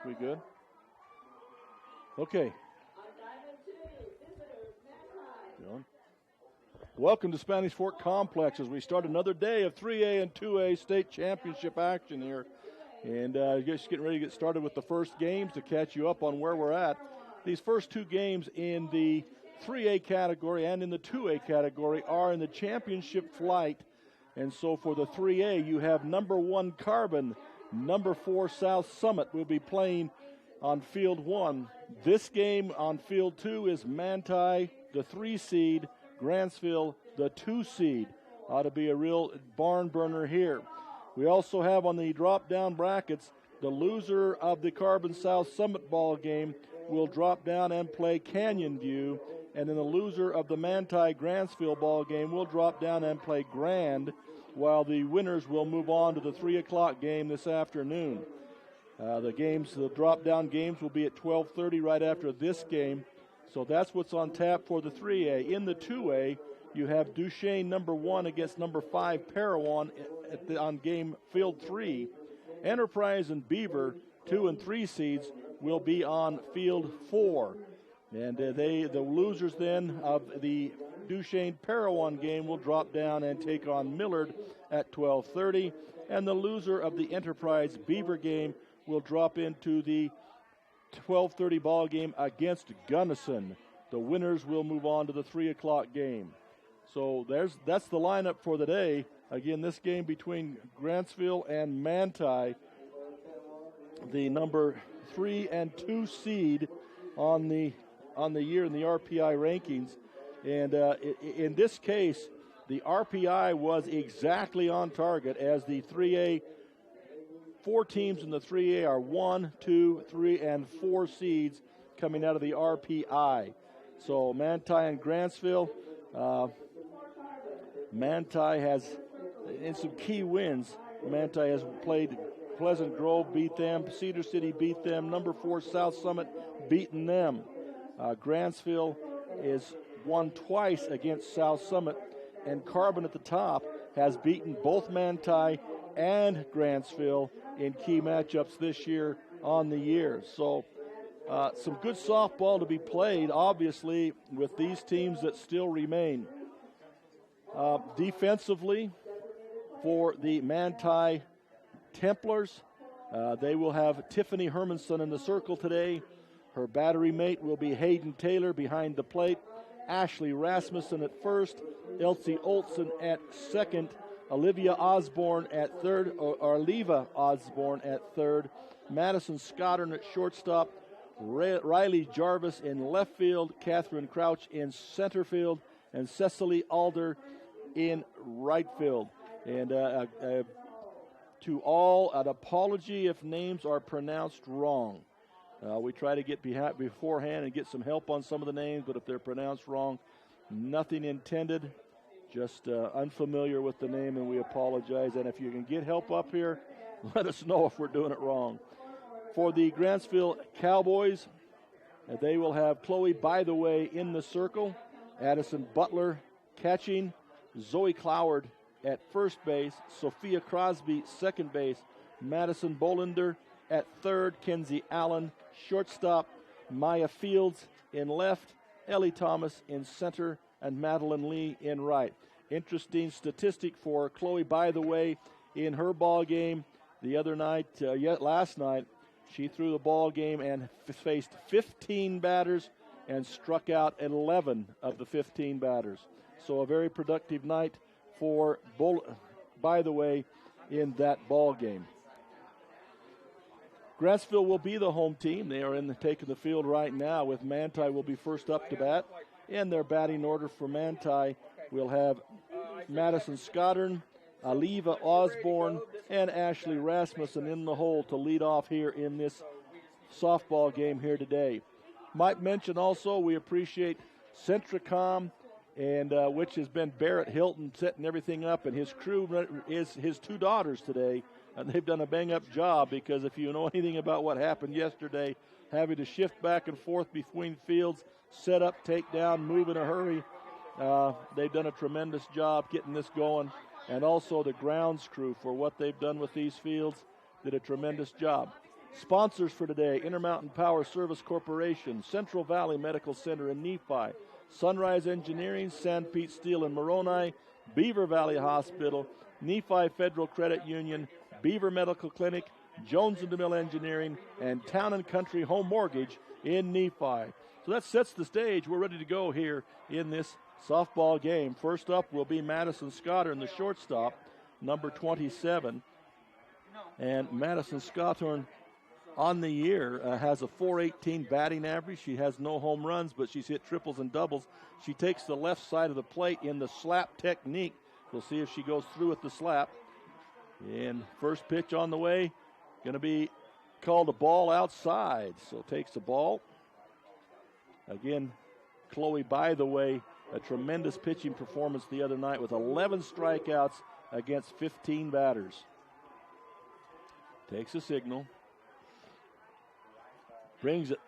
We good? Okay. John. Welcome to Spanish Fork Complex as we start another day of 3A and 2A state championship action here. And just getting ready to get started with the first games to catch you up on where we're at. These first two games in the 3A category and in the 2A category are in the championship flight. And so for the 3A, you have number 1 Carbon, number 4 South Summit will be playing on field 1. This game on field 2 is Manti, the 3 seed, Grantsville, the 2 seed. Ought to be a real barn burner here. We also have on the drop-down brackets, the loser of the Carbon South Summit ball game will drop down and play Canyon View, and then the loser of the Manti Grantsville ball game will drop down and play Grand, while the winners will move on to the 3 o'clock game this afternoon. The drop-down games will be at 12:30 right after this game, so that's what's on tap for the 3A. In the 2A, you have Duchesne number 1 against number 5 Parowan on game field 3. Enterprise and Beaver, 2 and 3 seeds, will be on field 4. And the losers then of the Duchesne Parowan game will drop down and take on Millard at 12:30. And the loser of the Enterprise Beaver game will drop into the 12:30 ball game against Gunnison. The winners will move on to the 3 o'clock game. So that's the lineup for the day. Again, this game between Grantsville and Manti, the number 3 and 2 seed on the year in the RPI rankings. And in this case, the RPI was exactly on target, as the 3A, 4 teams in the 3A are 1, 2, 3, and 4 seeds coming out of the RPI. So Manti and Grantsville, Manti has, in some key wins, Manti has played Pleasant Grove, beat them. Cedar City beat them. Number 4 South Summit beaten them. Grantsville is won twice against South Summit, and Carbon at the top has beaten both Manti and Grantsville in key matchups this year on the year. So some good softball to be played, obviously, with these teams that still remain. Defensively, for the Manti Templars, they will have Tiffany Hermanson in the circle today. Her battery mate will be Hayden Taylor behind the plate. Ashley Rasmussen at first. Elsie Olson at second. Olivia Osborne at third, or Oliva Osborne at third. Madison Scottern at shortstop. Riley Jarvis in left field. Catherine Crouch in center field. And Cecily Alder in right field. And to all, an apology if names are pronounced wrong. We try to get beforehand and get some help on some of the names, but if they're pronounced wrong, nothing intended, just unfamiliar with the name, and we apologize. And if you can get help up here, let us know if we're doing it wrong. For the Grantsville Cowboys, they will have Chloe By the Way in the circle, Addison Butler catching, Zoe Cloward at first base, Sophia Crosby second base, Madison Bolander at third, Kenzie Allen shortstop, Maya Fields in left, Ellie Thomas in center, and Madeline Lee in right. Interesting statistic for Chloe By the Way in her ball game the other night, last night. She threw the ball game and faced 15 batters and struck out 11 of the 15 batters. So a very productive night for By the Way in that ball game. Grantsville will be the home team. They are taking the field right now, with Manti will be first up to bat. In their batting order for Manti, we'll have Madison Scottern, Oliva Osborne, and Ashley Rasmussen in the hole to lead off here in this softball game here today. Might mention also, we appreciate Centricom, and which has been Barrett Hilton setting everything up, and his crew is his 2 daughters today. And they've done a bang-up job, because if you know anything about what happened yesterday, having to shift back and forth between fields, set up, take down, move in a hurry, they've done a tremendous job getting this going. And also the grounds crew, for what they've done with these fields, did a tremendous job. Sponsors for today: Intermountain Power Service Corporation, Central Valley Medical Center in Nephi, Sunrise Engineering, San Pete Steel in Moroni, Beaver Valley Hospital, Nephi Federal Credit Union, Beaver Medical Clinic, Jones and DeMille Engineering, and Town and Country Home Mortgage in Nephi. So that sets the stage. We're ready to go here in this softball game. First up will be Madison Scottern, the shortstop, number 27. And Madison Scottern on the year has a .418 batting average. She has no home runs, but she's hit triples and doubles. She takes the left side of the plate in the slap technique. We'll see if she goes through with the slap. And first pitch on the way, going to be called a ball outside. So takes the ball. Again, Chloe, by the way, a tremendous pitching performance the other night with 11 strikeouts against 15 batters. Takes a signal. Brings it.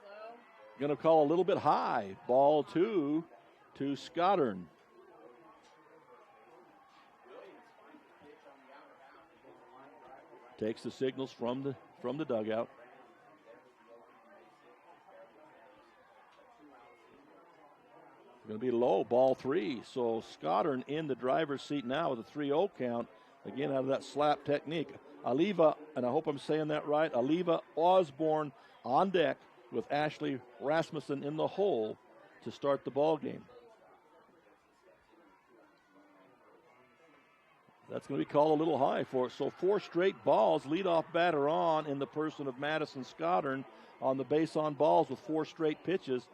Going to call a little bit high. Ball 2 to Scottern. Takes the signals from the dugout. Going to be low, ball 3. So Scottern in the driver's seat now with a 3-0 count. Again, out of that slap technique. Aliva, and I hope I'm saying that right, Aliva Osborne on deck with Ashley Rasmussen in the hole to start the ball game. That's going to be called a little high for it. So 4 straight balls, leadoff batter on in the person of Madison Scottern on the base on balls with 4 straight pitches.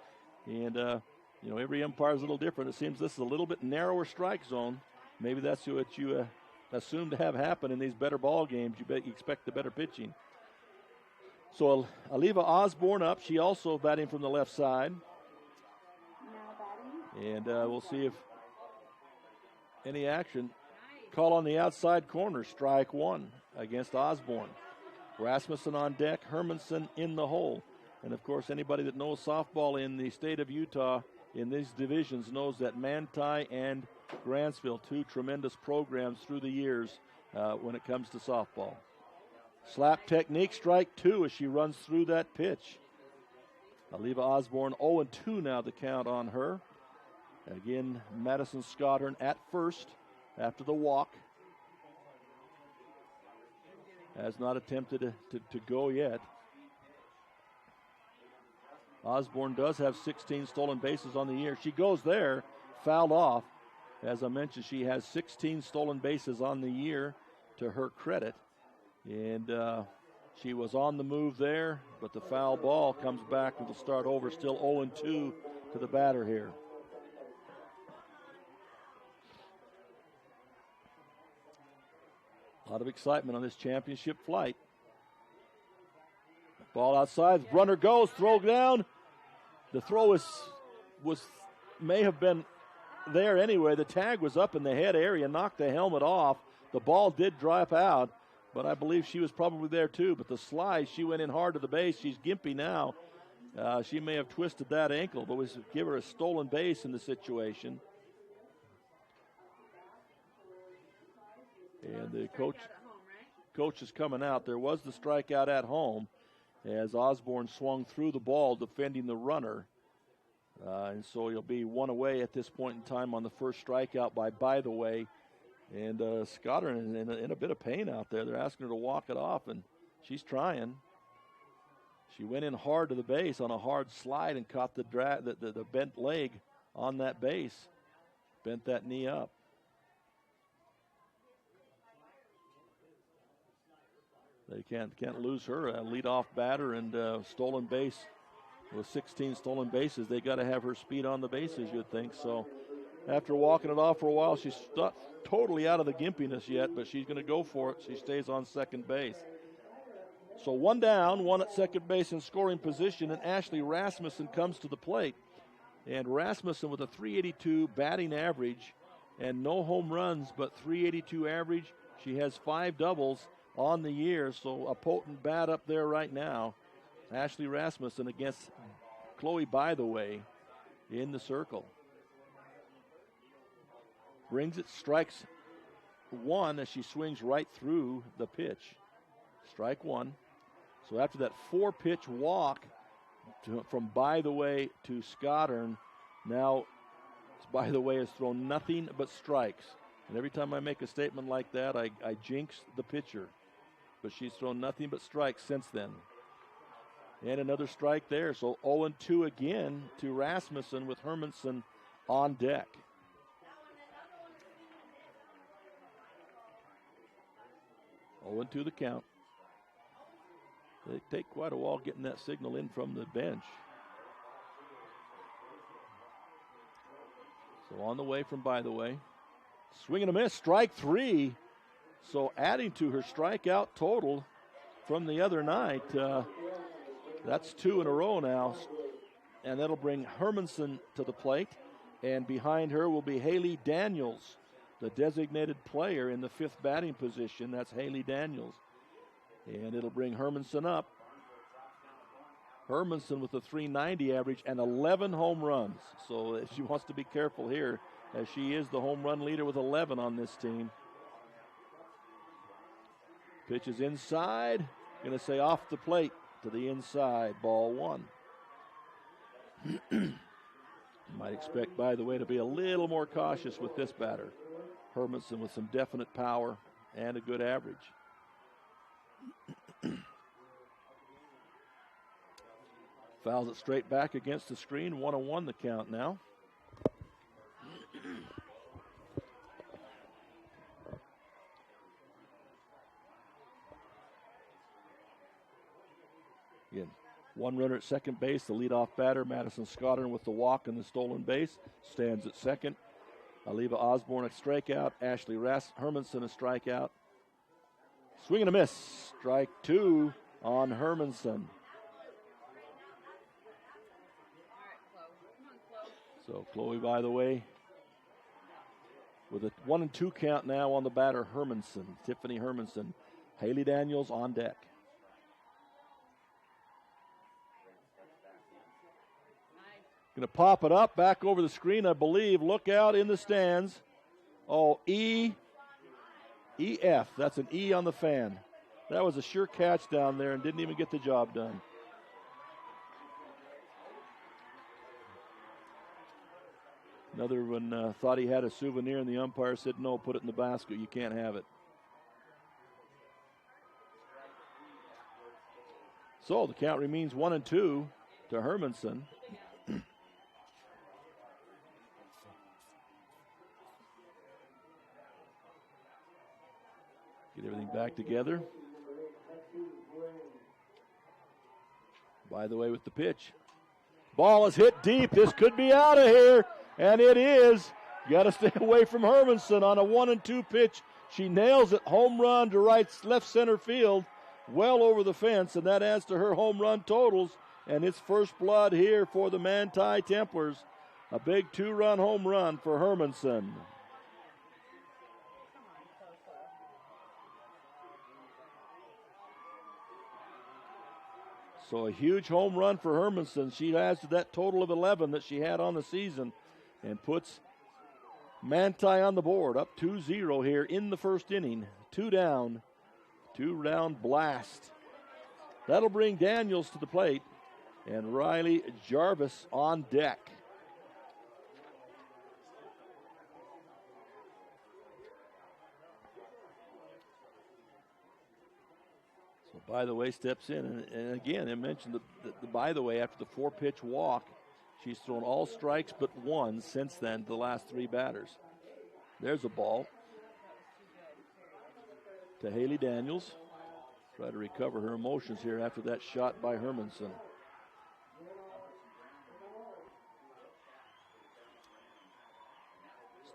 And, every umpire is a little different. It seems this is a little bit narrower strike zone. Maybe that's what you assume to have happen in these better ball games. You expect the better pitching. So Aliva Osborne up. She also batting from the left side. And we'll see if any action. Call on the outside corner, strike 1 against Osborne. Rasmussen on deck, Hermanson in the hole. And, of course, anybody that knows softball in the state of Utah in these divisions knows that Manti and Grantsville, 2 tremendous programs through the years when it comes to softball. Slap technique, strike 2 as she runs through that pitch. Aliva Osborne 0-2 now the count on her. Again, Madison Scottern at first after the walk. Has not attempted to go yet. Osborne does have 16 stolen bases on the year. She goes there, fouled off. As I mentioned, she has 16 stolen bases on the year to her credit. And she was on the move there, but the foul ball comes back and will start over. Still 0-2 to the batter here. A lot of excitement on this championship flight. Ball outside, runner goes, throw down. The throw may have been there anyway. The tag was up in the head area, knocked the helmet off. The ball did drop out, but I believe she was probably there too. But the slide, she went in hard to the base. She's gimpy now. She may have twisted that ankle, but was give her a stolen base in the situation. And the coach is coming out. There was the strikeout at home as Osborne swung through the ball defending the runner. And so he'll be 1 away at this point in time on the first strikeout by the way. And Scottern in a bit of pain out there. They're asking her to walk it off, and she's trying. She went in hard to the base on a hard slide and caught the bent leg on that base. Bent that knee up. They can't lose her. A leadoff batter and stolen base with 16 stolen bases. They got to have her speed on the bases, you'd think. So after walking it off for a while, she's not totally out of the gimpiness yet, but she's going to go for it. She stays on second base. So 1 down, 1 at second base in scoring position, and Ashley Rasmussen comes to the plate. And Rasmussen with a .382 batting average and no home runs, but .382 average. She has 5 doubles on the year, so a potent bat up there right now. Ashley Rasmussen against Chloe, by the way, in the circle. Brings it, strikes 1 as she swings right through the pitch. Strike 1. So after that 4-pitch walk from By the Way to Scottern, now By the Way has thrown nothing but strikes. And every time I make a statement like that, I jinx the pitcher. But she's thrown nothing but strikes since then. And another strike there. So 0-2 again to Rasmussen with Hermanson on deck. Oh, 0-2 the count. They take quite a while getting that signal in from the bench. So on the way from By the Way. Swing and a miss, strike 3. So adding to her strikeout total from the other night. That's 2 in a row now. And that'll bring Hermanson to the plate. And behind her will be Haley Daniels, the designated player in the 5th batting position. That's Haley Daniels. And it'll bring Hermanson up. Hermanson with a .390 average and 11 home runs. So she wants to be careful here, as she is the home run leader with 11 on this team. Pitch is inside. Going to say off the plate to the inside. Ball 1. Might expect, by the way, to be a little more cautious with this batter. Hermanson with some definite power and a good average. Fouls it straight back against the screen. 1-1 the count now. Again, one runner at second base. The leadoff batter, Madison Scottern, with the walk and the stolen base, stands at second. Aliva Osborne a strikeout. Ashley Hermanson a strikeout. Swing and a miss. Strike 2 on Hermanson. So Chloe, by the way, with a 1-2 count now on the batter, Hermanson, Tiffany Hermanson. Haley Daniels on deck. Going to pop it up, back over the screen, I believe. Look out in the stands. Oh, EF. That's an E on the fan. That was a sure catch down there and didn't even get the job done. Another one thought he had a souvenir, and the umpire said, no, put it in the basket. You can't have it. So the count remains 1-2 to Hermanson. Get everything back together. By the way, with the pitch. Ball is hit deep. This could be out of here. And it is. Got to stay away from Hermanson on a 1-2 pitch. She nails it. Home run to left center field. Well over the fence. And that adds to her home run totals. And it's first blood here for the Manti Templars. A big 2-run home run for Hermanson. So a huge home run for Hermanson. She adds to that total of 11 that she had on the season and puts Manti on the board, up 2-0 here in the first inning. 2 down, 2-round blast. That'll bring Daniels to the plate and Riley Jarvis on deck. So By the Way steps in, and again, I mentioned the By the Way after the 4-pitch walk. She's thrown all strikes but 1 since then, the last 3 batters. There's a ball to Haley Daniels. Try to recover her emotions here after that shot by Hermanson.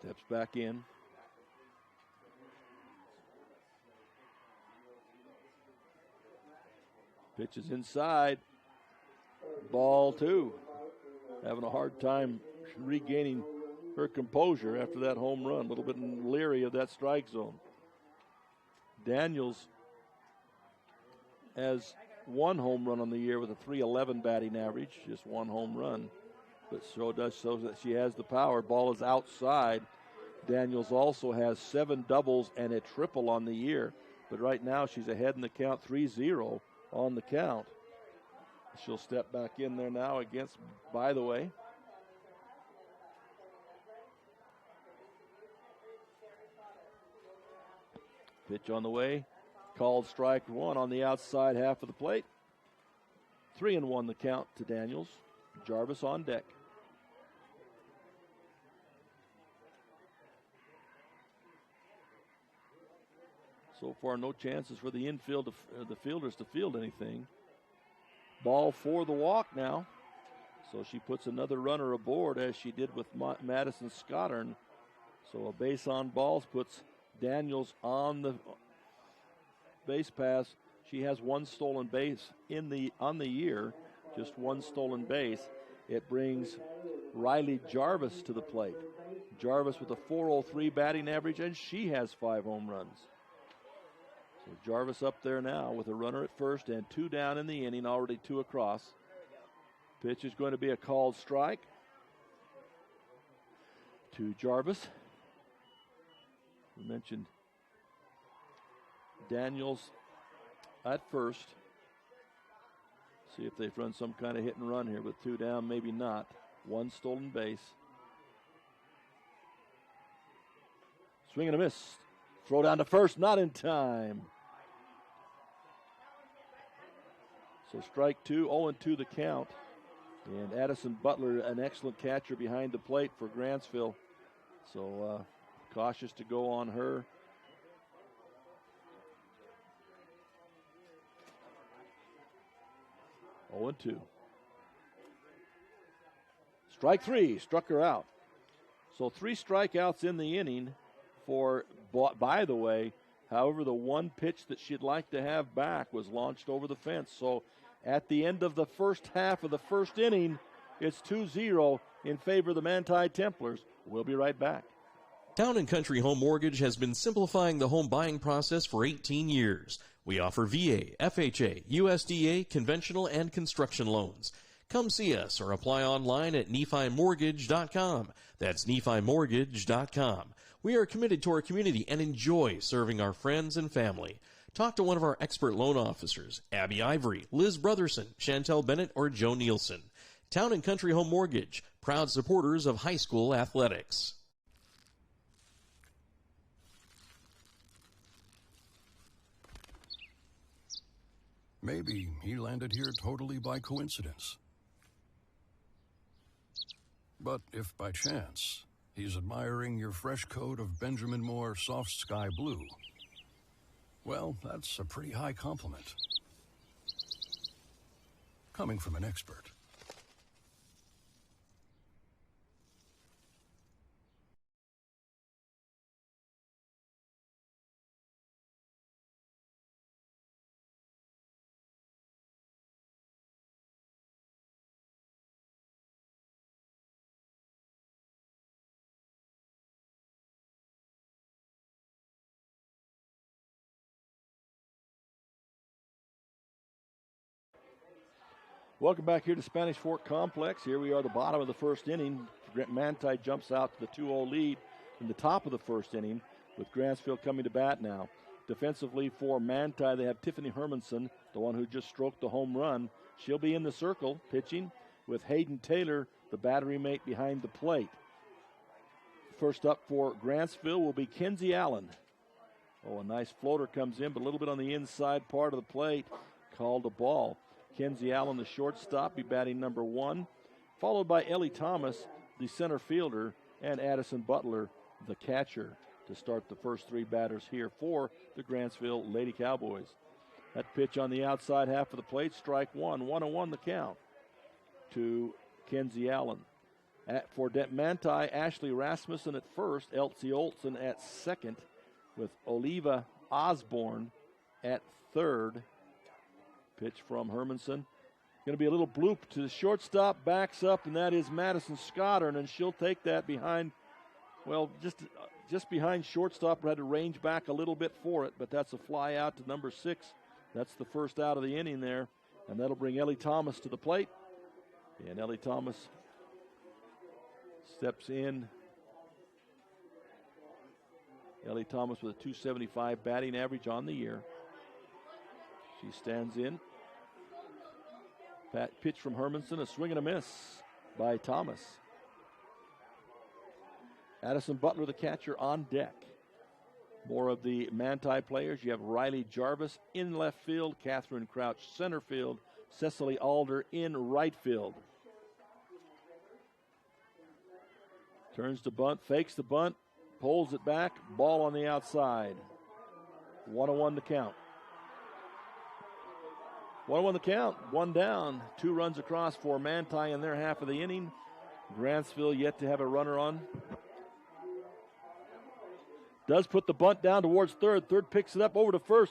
Steps back in. Pitches inside. Ball 2. Having a hard time regaining her composure after that home run. A little bit leery of that strike zone. Daniels has 1 home run on the year with a .311 batting average. Just 1 home run. But so that she has the power. Ball is outside. Daniels also has 7 doubles and a triple on the year. But right now she's ahead in the count 3-0 on the count. She'll step back in there now against By the Way. Pitch on the way. Called strike one on the outside half of the plate. 3-1 the count to Daniels. Jarvis on deck. So far, no chances for the infield, the fielders to field anything. Ball for the walk now. So she puts another runner aboard as she did with Madison Scottern. So a base on balls puts Daniels on the base pass. She has one stolen base on the year, just one stolen base. It brings Riley Jarvis to the plate. Jarvis with a .403 batting average, and she has 5 home runs. So Jarvis up there now with a runner at first and 2 down in the inning, already 2 across. Pitch is going to be a called strike to Jarvis. We mentioned Daniels at first. See if they've run some kind of hit and run here with 2 down, maybe not. 1 stolen base. Swing and a miss. Throw down to first, not in time. So strike 2, 0-2 the count. And Addison Butler, an excellent catcher behind the plate for Grantsville. So cautious to go on her. Oh, and 2. Strike 3, struck her out. So 3 strikeouts in the inning for By the Way. However, the one pitch that she'd like to have back was launched over the fence. So at the end of the first half of the first inning, it's 2-0 in favor of the Manti Templars. We'll be right back. Town & Country Home Mortgage has been simplifying the home buying process for 18 years. We offer VA, FHA, USDA, conventional, and construction loans. Come see us or apply online at NephiMortgage.com. That's NephiMortgage.com. We are committed to our community and enjoy serving our friends and family. Talk to one of our expert loan officers, Abby Ivory, Liz Brotherson, Chantel Bennett, or Joe Nielsen. Town & Country Home Mortgage, proud supporters of high school athletics. Maybe he landed here totally by coincidence. But if by chance he's admiring your fresh coat of Benjamin Moore soft sky blue, well, that's a pretty high compliment. Coming from an expert. Welcome back here to Spanish Fork Complex. Here we are, the bottom of the first inning. Manti jumps out to the 2-0 lead in the top of the first inning, with Grantsville coming to bat now. Defensively for Manti, they have Tiffany Hermanson, the one who just stroked the home run. She'll be in the circle, pitching with Hayden Taylor, the battery mate behind the plate. First up for Grantsville will be Kenzie Allen. Oh, a nice floater comes in, but a little bit on the inside part of the plate. Called a ball. Kenzie Allen, the shortstop, be batting number 1, followed by Ellie Thomas, the center fielder, and Addison Butler, the catcher, to start the first 3 batters here for the Grantsville Lady Cowboys. That pitch on the outside half of the plate, strike 1, 1-1 the count to Kenzie Allen. For Manti, Ashley Rasmussen at first, Elsie Olsen at second, with Oliva Osborne at third. Pitch from Hermanson. Going to be a little bloop to the shortstop, backs up, and that is Madison Scottern, and she'll take that behind, well, just behind shortstop. Had to range back a little bit for it, but that's a fly out to number 6. That's the first out of the inning there, and that'll bring Ellie Thomas to the plate. And Ellie Thomas steps in. Ellie Thomas with a .275 batting average on the year. She stands in. Pitch from Hermanson, a swing and a miss by Thomas. Addison Butler, the catcher, on deck. More of the Manti players. You have Riley Jarvis in left field, Catherine Crouch center field, Cecily Alder in right field. Turns to bunt, fakes the bunt, pulls it back, ball on the outside. 1-1 to count. 1-1 to count, one down, 2 runs across for Manti in their half of the inning. Grantsville yet to have a runner on. Does put the bunt down towards third. Third picks it up over to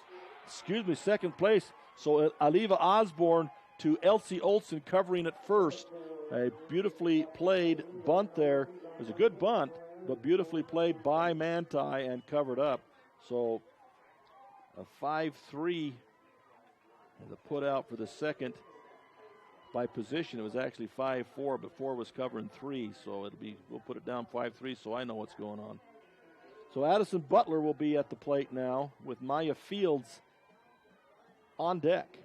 second place. So Aliva Osborne to Elsie Olson covering at first. A beautifully played bunt there. It was a good bunt, but beautifully played by Manti and covered up. So a 5-3 the put out for the second by position. It was actually 5-4, but 4 was covering 3. So we'll put it down 5-3 so I know what's going on. So Addison Butler will be at the plate now with Maya Fields on deck.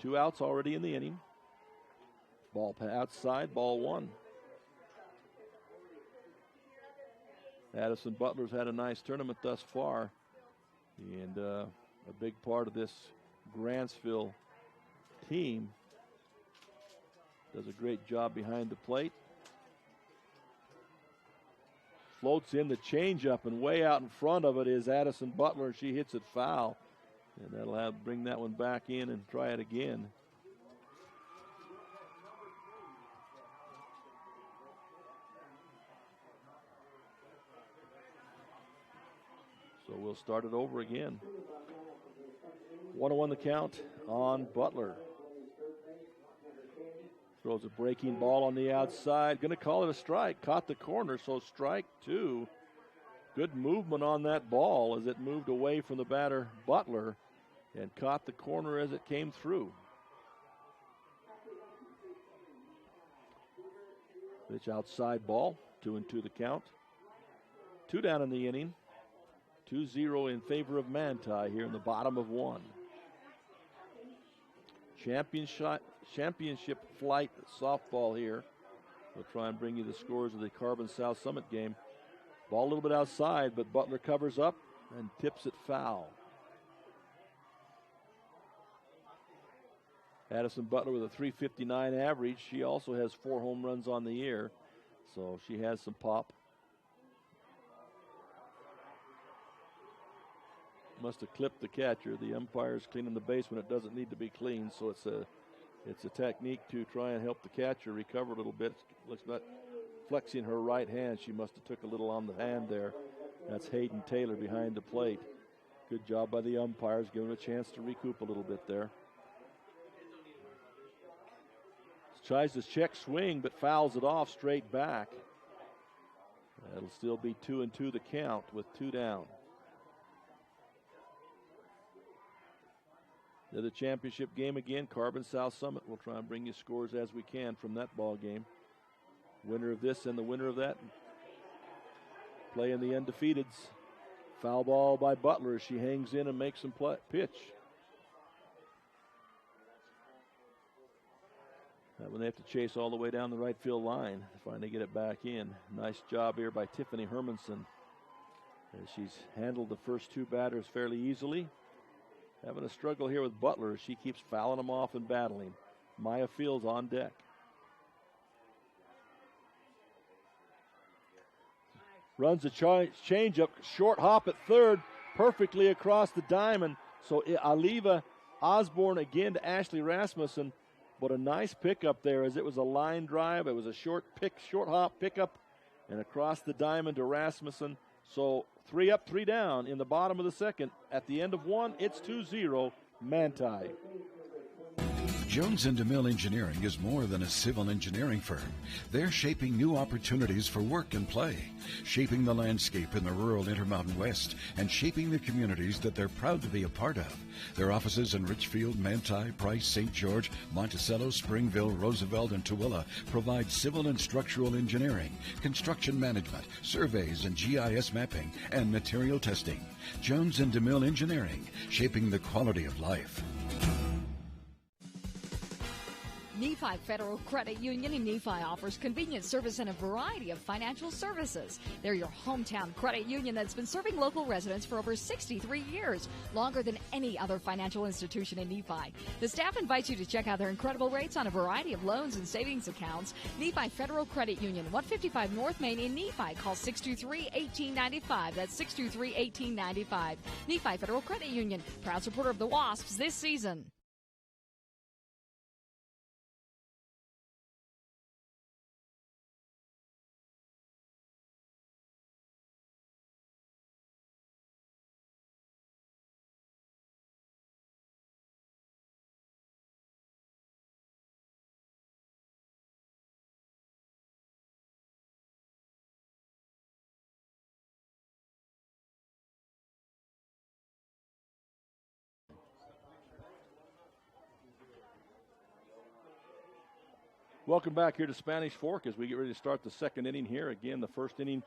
2 outs already in the inning. Ball outside, ball 1. Addison Butler's had a nice tournament thus far. And a big part of this Grantsville team. Does a great job behind the plate. Floats in the changeup, and way out in front of it is Addison Butler. She hits it foul. And that'll bring that one back in and try it again. So we'll start it over again. 1-1 the count on Butler. Throws a breaking ball on the outside. Going to call it a strike. Caught the corner, so strike 2. Good movement on that ball as it moved away from the batter, Butler, and caught the corner as it came through. Pitch outside ball. 2-2 the count. 2 down in the inning. 2-0 in favor of Manti here in the bottom of 1. Championship flight softball here. We'll try and bring you the scores of the Carbon South Summit game. Ball a little bit outside, but Butler covers up and tips it foul. Addison Butler with a .359 average. She also has 4 home runs on the year, so she has some pop. Must have clipped the catcher. The umpire's cleaning the base when it doesn't need to be cleaned, so it's a technique to try and help the catcher recover a little bit. Looks like flexing her right hand. She must have took a little on the hand there. That's Hayden Taylor behind the plate. Good job by the umpires, giving him a chance to recoup a little bit there. Tries to check swing, but fouls it off straight back. That'll still be 2-2 the count with 2 down. They're the championship game again, Carbon South Summit. We'll try and bring you scores as we can from that ball game. Winner of this and the winner of that playing the undefeateds. Foul ball by Butler as she hangs in and makes some pitch. That one they have to chase all the way down the right field line to finally get it back in. Nice job here by Tiffany Hermanson as she's handled the first 2 batters fairly easily. Having a struggle here with Butler as she keeps fouling them off and battling. Maya Fields on deck. Runs a changeup, short hop at third, perfectly across the diamond. So Aliva Osborne again to Ashley Rasmussen, but a nice pickup there as it was a line drive. It was a short hop pickup, and across the diamond to Rasmussen. So 3 up, 3 down in the bottom of the second. At the end of 1, it's 2-0 Manti. Jones & DeMille Engineering is more than a civil engineering firm. They're shaping new opportunities for work and play, shaping the landscape in the rural Intermountain West, and shaping the communities that they're proud to be a part of. Their offices in Richfield, Manti, Price, St. George, Monticello, Springville, Roosevelt, and Tooele provide civil and structural engineering, construction management, surveys and GIS mapping, and material testing. Jones & DeMille Engineering, shaping the quality of life. Nephi Federal Credit Union in Nephi offers convenient service and a variety of financial services. They're your hometown credit union that's been serving local residents for over 63 years, longer than any other financial institution in Nephi. The staff invites you to check out their incredible rates on a variety of loans and savings accounts. Nephi Federal Credit Union, 155 North Main in Nephi. Call 623-1895. That's 623-1895. Nephi Federal Credit Union, proud supporter of the Wasps this season. Welcome back here to Spanish Fork as we get ready to start the second inning here. Again, the first inning,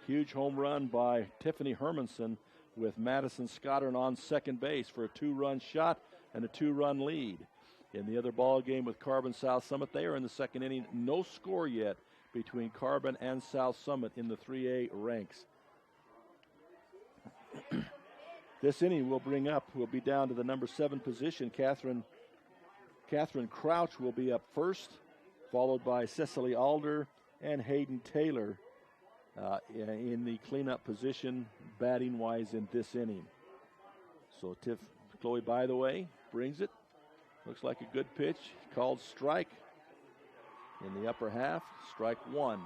huge home run by Tiffany Hermanson with Madison Scottern on second base for a 2-run shot and a 2-run lead. In the other ball game with Carbon South Summit, they are in the second inning. No score yet between Carbon and South Summit in the 3A ranks. This inning will be down to the number 7 position. Catherine Crouch will be up first, followed by Cecily Alder and Hayden Taylor in the cleanup position, batting-wise in this inning. So Chloe, by the way, brings it. Looks like a good pitch, called strike in the upper half, strike 1.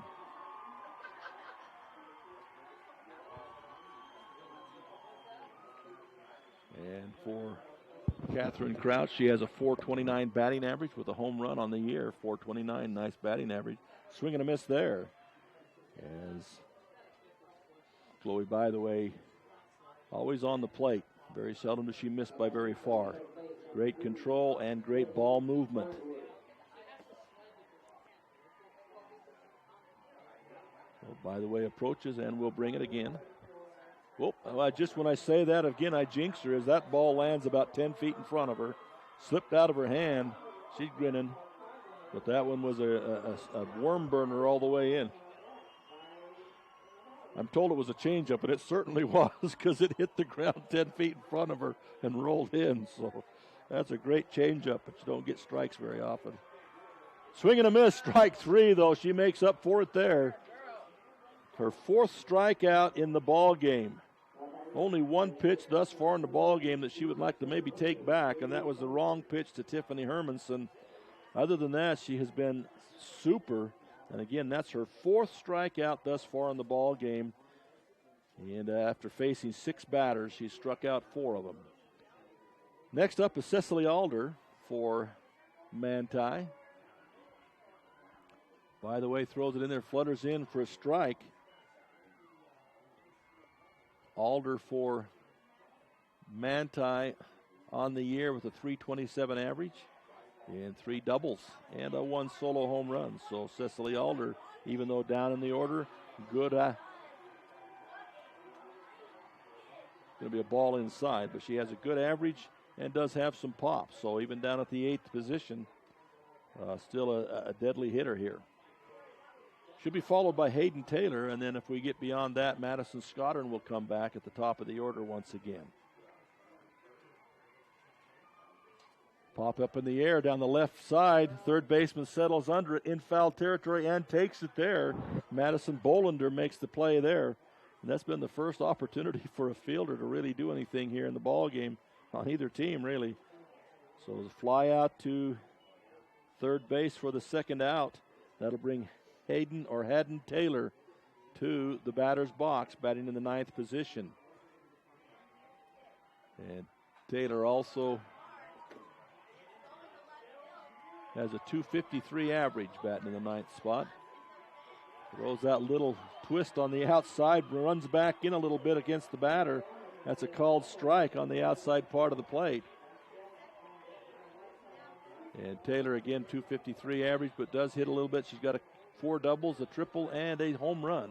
And for Catherine Crouch, she has a .429 batting average with a home run on the year. .429, nice batting average. Swing and a miss there. As Chloe, by the way, always on the plate. Very seldom does she miss by very far. Great control and great ball movement. So, by the way, approaches and will bring it again. Well, just when I say that again, I jinx her as that ball lands about 10 feet in front of her. Slipped out of her hand. She's grinning. But that one was a worm burner all the way in. I'm told it was a changeup, and it certainly was because it hit the ground 10 feet in front of her and rolled in. So that's a great changeup, but you don't get strikes very often. Swing and a miss, strike 3, though. She makes up for it there. Her 4th strikeout in the ball game. Only one pitch thus far in the ball game that she would like to maybe take back, and that was the wrong pitch to Tiffany Hermanson. Other than that, she has been super. And again, that's her 4th strikeout thus far in the ball game. And after facing 6 batters, she struck out 4 of them. Next up is Cecily Alder for Manti. By the way, throws it in there, flutters in for a strike. Alder for Manti on the year with a .327 average and 3 doubles and a 1 solo home run. So Cecily Alder, even though down in the order, good. Going to be a ball inside, but she has a good average and does have some pop. So even down at the 8th position, still a deadly hitter here. Should be followed by Hayden Taylor, and then if we get beyond that, Madison Scottern will come back at the top of the order once again. Pop up in the air down the left side. Third baseman settles under it in foul territory and takes it there. Madison Bolander makes the play there. And that's been the first opportunity for a fielder to really do anything here in the ball game on either team, really. So the fly out to third base for the second out. That'll bring Haddon Taylor to the batter's box, batting in the 9th position. And Taylor also has a .253 average, batting in the 9th spot. Throws that little twist on the outside, runs back in a little bit against the batter. That's a called strike on the outside part of the plate. And Taylor, again, .253 average, but does hit a little bit. She's got 4 doubles, a triple, and a home run.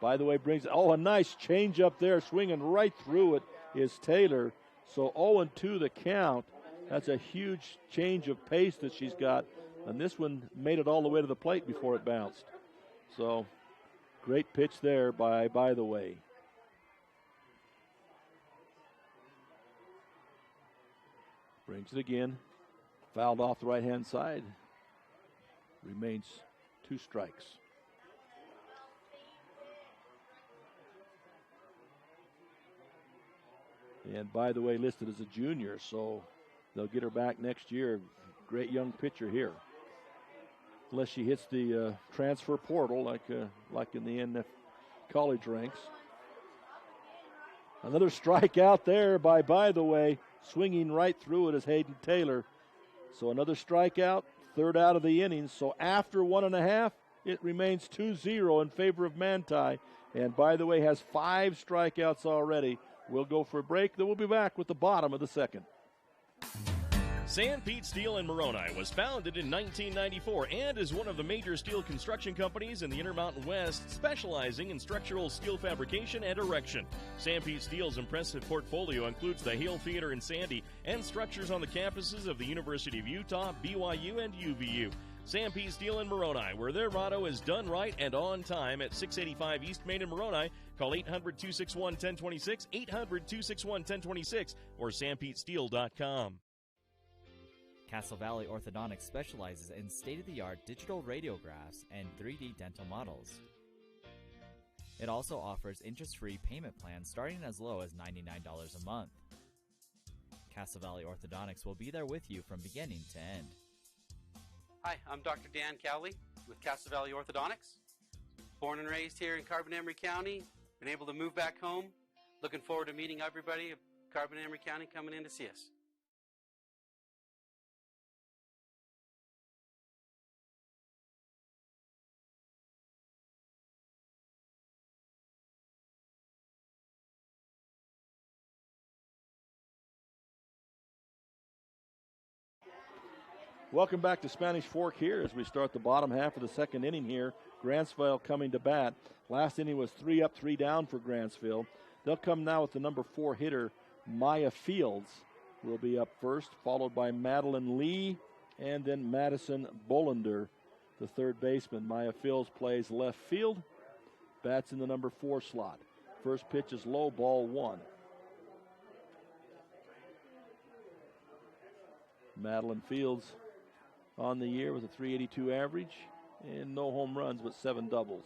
By the way, a nice change up there, swinging right through it is Taylor. So 0-2 the count. That's a huge change of pace that she's got. And this one made it all the way to the plate before it bounced. So, great pitch there by the way. Brings it again. Fouled off the right-hand side. Remains 2 strikes. And by the way, listed as a junior, so they'll get her back next year. Great young pitcher here. Unless she hits the transfer portal like in the NF college ranks. Another strikeout there by the way. Swinging right through it is Hayden Taylor. So another strikeout, 3rd out of the innings. So after 1.5, it remains 2-0 in favor of Manti. And by the way, has 5 strikeouts already. We'll go for a break, then we'll be back with the bottom of the second. San Pete Steel in Moroni was founded in 1994 and is one of the major steel construction companies in the Intermountain West, specializing in structural steel fabrication and erection. San Pete Steel's impressive portfolio includes the Hale Theater in Sandy and structures on the campuses of the University of Utah, BYU, and UVU. San Pete Steel in Moroni, where their motto is done right and on time, at 685 East Main in Moroni. Call 800-261-1026, 800-261-1026, or sanpetesteel.com. Castle Valley Orthodontics specializes in state-of-the-art digital radiographs and 3D dental models. It also offers interest-free payment plans starting as low as $99 a month. Castle Valley Orthodontics will be there with you from beginning to end. Hi, I'm Dr. Dan Cowley with Castle Valley Orthodontics. Born and raised here in Carbon-Emery County, been able to move back home. Looking forward to meeting everybody of Carbon-Emery County coming in to see us. Welcome back to Spanish Fork here as we start the bottom half of the second inning here. Grantsville coming to bat. Last inning was 3 up, 3 down for Grantsville. They'll come now with the number 4 hitter, Maya Fields, will be up first, followed by Madeline Lee and then Madison Bolander, the third baseman. Maya Fields plays left field, bats in the number 4 slot. First pitch is low, ball 1. Madeline Fields on the year with a .382 average and no home runs but 7 doubles.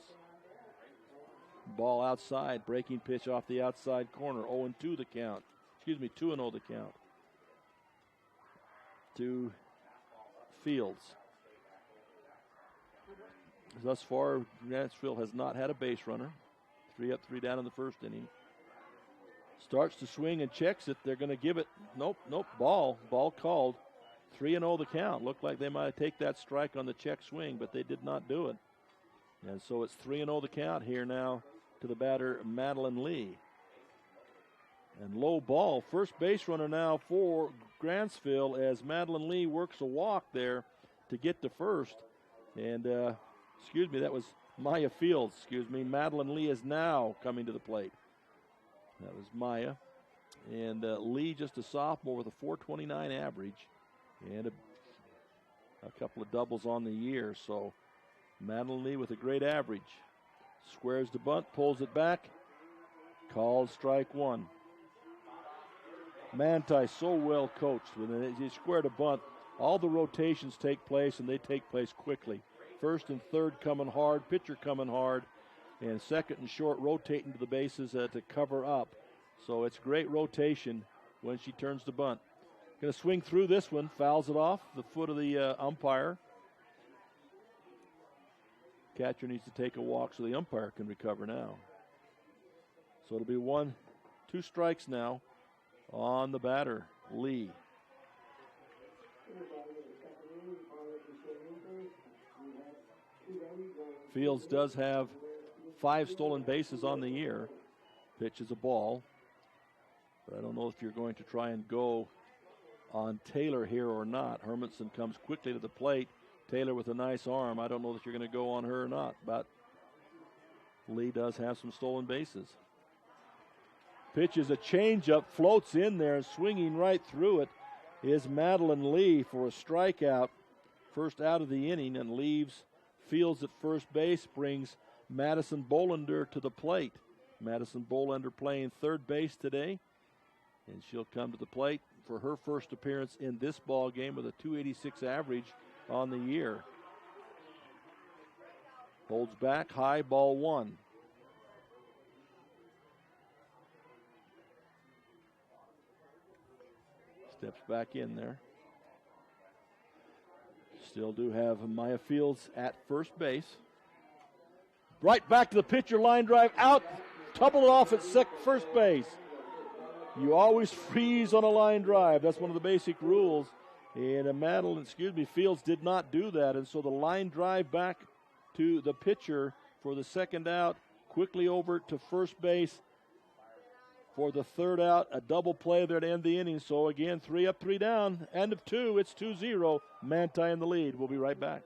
Ball outside, breaking pitch off the outside corner, 0-2 the count. 2-0 the count to Fields. Thus far, Grantsville has not had a base runner. 3 up, 3 down in the first inning. Starts to swing and checks it. They're going to give it. Nope, ball called. 3-0 the count. Looked like they might take that strike on the check swing, but they did not do it. And so it's 3-0 the count here now to the batter, Madeline Lee. And low ball. First base runner now for Grantsville as Madeline Lee works a walk there to get to first. And, that was Maya Fields. Madeline Lee is now coming to the plate. That was Maya. And Lee, just a sophomore with a .429 average. And a couple of doubles on the year. So Madeline Lee with a great average. Squares the bunt, pulls it back. Called strike 1. Manti so well coached. When he squared a bunt, all the rotations take place, and they take place quickly. First and third coming hard, pitcher coming hard, and second and short rotating to the bases to cover up. So it's great rotation when she turns the bunt. Going to swing through this one, fouls it off the foot of the umpire. Catcher needs to take a walk so the umpire can recover now. So it'll be 2 strikes now on the batter, Lee. Fields does have 5 stolen bases on the year. Pitch is a ball. But I don't know if you're going to try and go on Taylor here or not. Hermanson comes quickly to the plate. Taylor with a nice arm. I don't know if you're going to go on her or not, but Lee does have some stolen bases. Pitch is a changeup, floats in there, swinging right through it is Madeline Lee for a strikeout. first out of the inning and leaves Fields at first base, brings Madison Bolander to the plate. Madison Bolander playing third base today, and she'll come to the plate for her first appearance in this ball game with a .286 average on the year. Holds back, high, ball one. Steps back in there. Still do have Maya Fields at first base. Right back to the pitcher, line drive out, double it off at first base. You always freeze on a line drive. That's one of the basic rules. And Fields did not do that. And so the line drive back to the pitcher for the second out, quickly over to first base for the third out. A double play there to end the inning. So again, 3 up, 3 down. End of 2, it's 2-0. Manti in the lead. We'll be right back.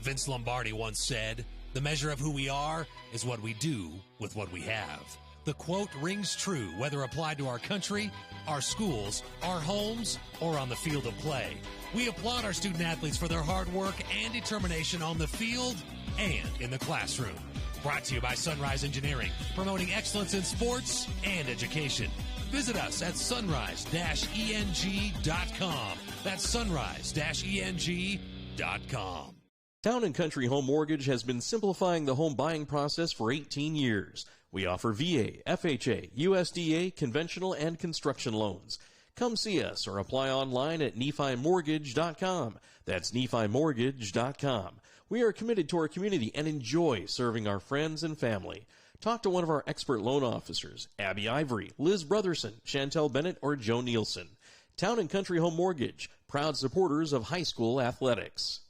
Vince Lombardi once said, "The measure of who we are is what we do with what we have." The quote rings true whether applied to our country, our schools, our homes, or on the field of play. We applaud our student athletes for their hard work and determination on the field and in the classroom. Brought to you by Sunrise Engineering, promoting excellence in sports and education. Visit us at sunrise-eng.com. That's sunrise-eng.com. Town & Country Home Mortgage has been simplifying the home buying process for 18 years. We offer VA, FHA, USDA, conventional, and construction loans. Come see us or apply online at NephiMortgage.com. That's NephiMortgage.com. We are committed to our community and enjoy serving our friends and family. Talk to one of our expert loan officers, Abby Ivory, Liz Brotherson, Chantel Bennett, or Joe Nielsen. Town & Country Home Mortgage, proud supporters of high school athletics.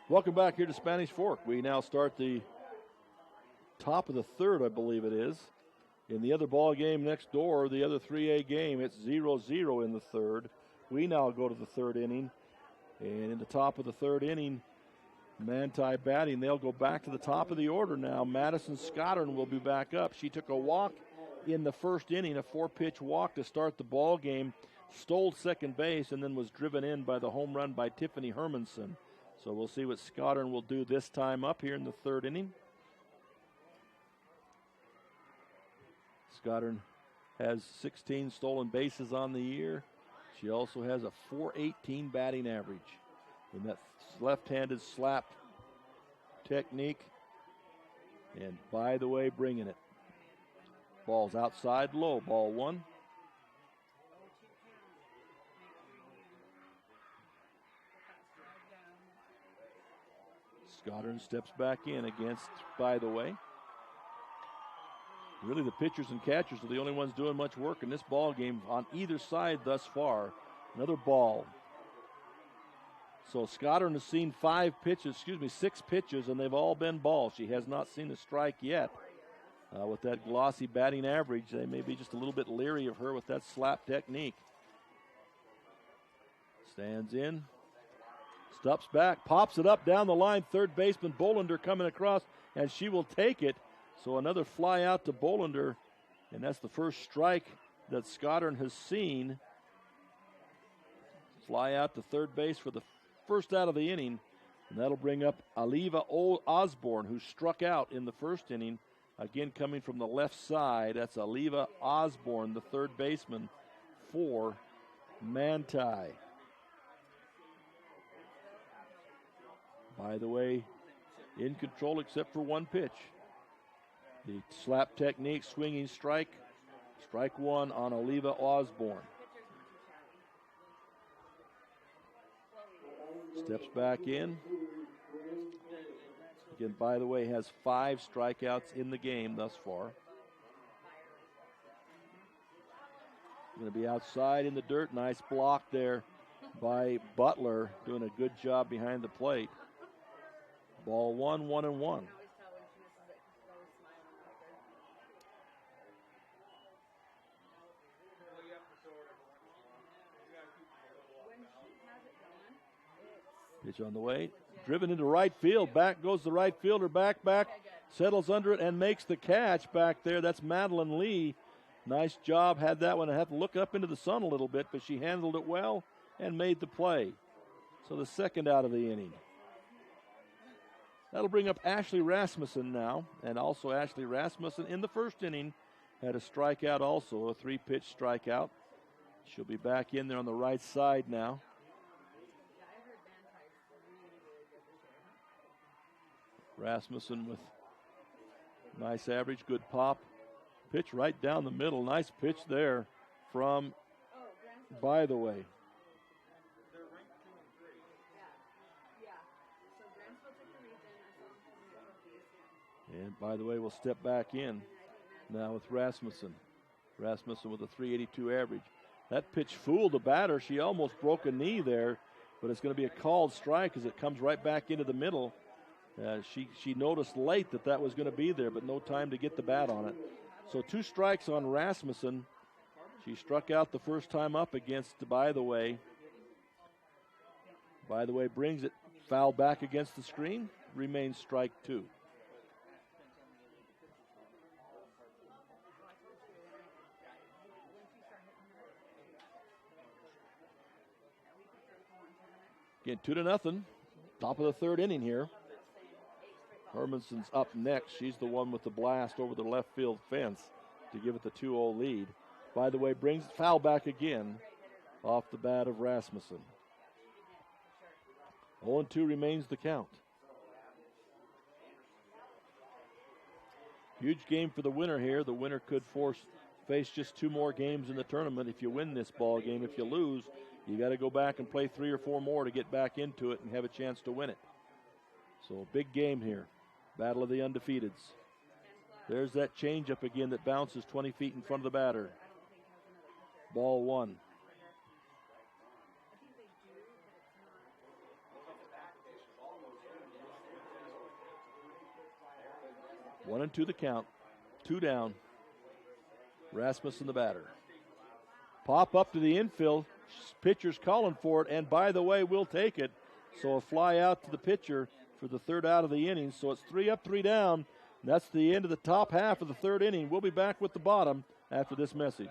Welcome back here to Spanish Fork. We now start the top of the third, I believe it is. In the other ball game next door, the other 3A game, it's 0-0 in the third. We now go to the third inning. And in the top of the third inning, Manti batting. They'll go back to the top of the order now. Madison Scottern will be back up. She took a walk in the first inning, a 4-pitch walk to start the ball game, stole second base, and then was driven in by the home run by Tiffany Hermanson. So we'll see what Scottern will do this time up here in the third inning. Scottern has 16 stolen bases on the year. She also has a .418 batting average. And that left-handed slap technique. And by the way, bringing it. Ball's outside low, ball one. Scottern steps back in against, by the way. Really, the pitchers and catchers are the only ones doing much work in this ball game on either side thus far. Another ball. So Scottern has seen 6 pitches, and they've all been balls. She has not seen a strike yet. With that glossy batting average, they may be just a little bit leery of her with that slap technique. Stands in. Steps back, pops it up down the line. Third baseman Bolander coming across, and she will take it. So another fly out to Bolander, and that's the first strike that Scottern has seen. Fly out to third base for the first out of the inning, and that'll bring up Aliva Osborne, who struck out in the first inning. Again, coming from the left side, that's Aliva Osborne, the third baseman for Manti. By the way, in control except for one pitch. The slap technique, swinging strike. Strike one on Aliva Osborne. Steps back in. Again, by the way, has 5 strikeouts in the game thus far. Going to be outside in the dirt. Nice block there by Butler, doing a good job behind the plate. Ball 1-1-1. Pitch on the way. Driven into right field. Back goes the right fielder. Back. Settles under it and makes the catch back there. That's Madeline Lee. Nice job. Had that one. I had to look up into the sun a little bit, but she handled it well and made the play. So the second out of the inning. That'll bring up Ashley Rasmussen now. And also Ashley Rasmussen in the first inning had a strikeout also, a 3-pitch strikeout. She'll be back in there on the right side now. Rasmussen with nice average, good pop. Pitch right down the middle. Nice pitch there from By the Way. And By the Way will step back in now with Rasmussen. Rasmussen with a 382 average. That pitch fooled the batter. She almost broke a knee there, but it's going to be a called strike as it comes right back into the middle. She noticed late that was going to be there, but no time to get the bat on it. So 2 strikes on Rasmussen. She struck out the first time up against By the Way. By the Way brings it foul back against the screen. Remains strike 2. Again, 2-0. Top of the third inning here. Hermanson's up next. She's the one with the blast over the left field fence to give it the 2-0 lead. By the Way brings foul back again off the bat of Rasmussen. 0-2 remains the count. Huge game for the winner here. The winner could face just 2 more games in the tournament if you win this ball game. If you lose, you got to go back and play 3 or 4 more to get back into it and have a chance to win it. So a big game here. Battle of the undefeateds. There's that changeup again that bounces 20 feet in front of the batter. Ball 1. One and 2 the count. 2 down. Rasmussen the batter. Pop up to the infield. Pitcher's calling for it, and By the Way will take it. So a fly out to the pitcher for the third out of the inning. So it's 3 up, 3 down. That's the end of the top half of the third inning. We'll be back with the bottom after this message.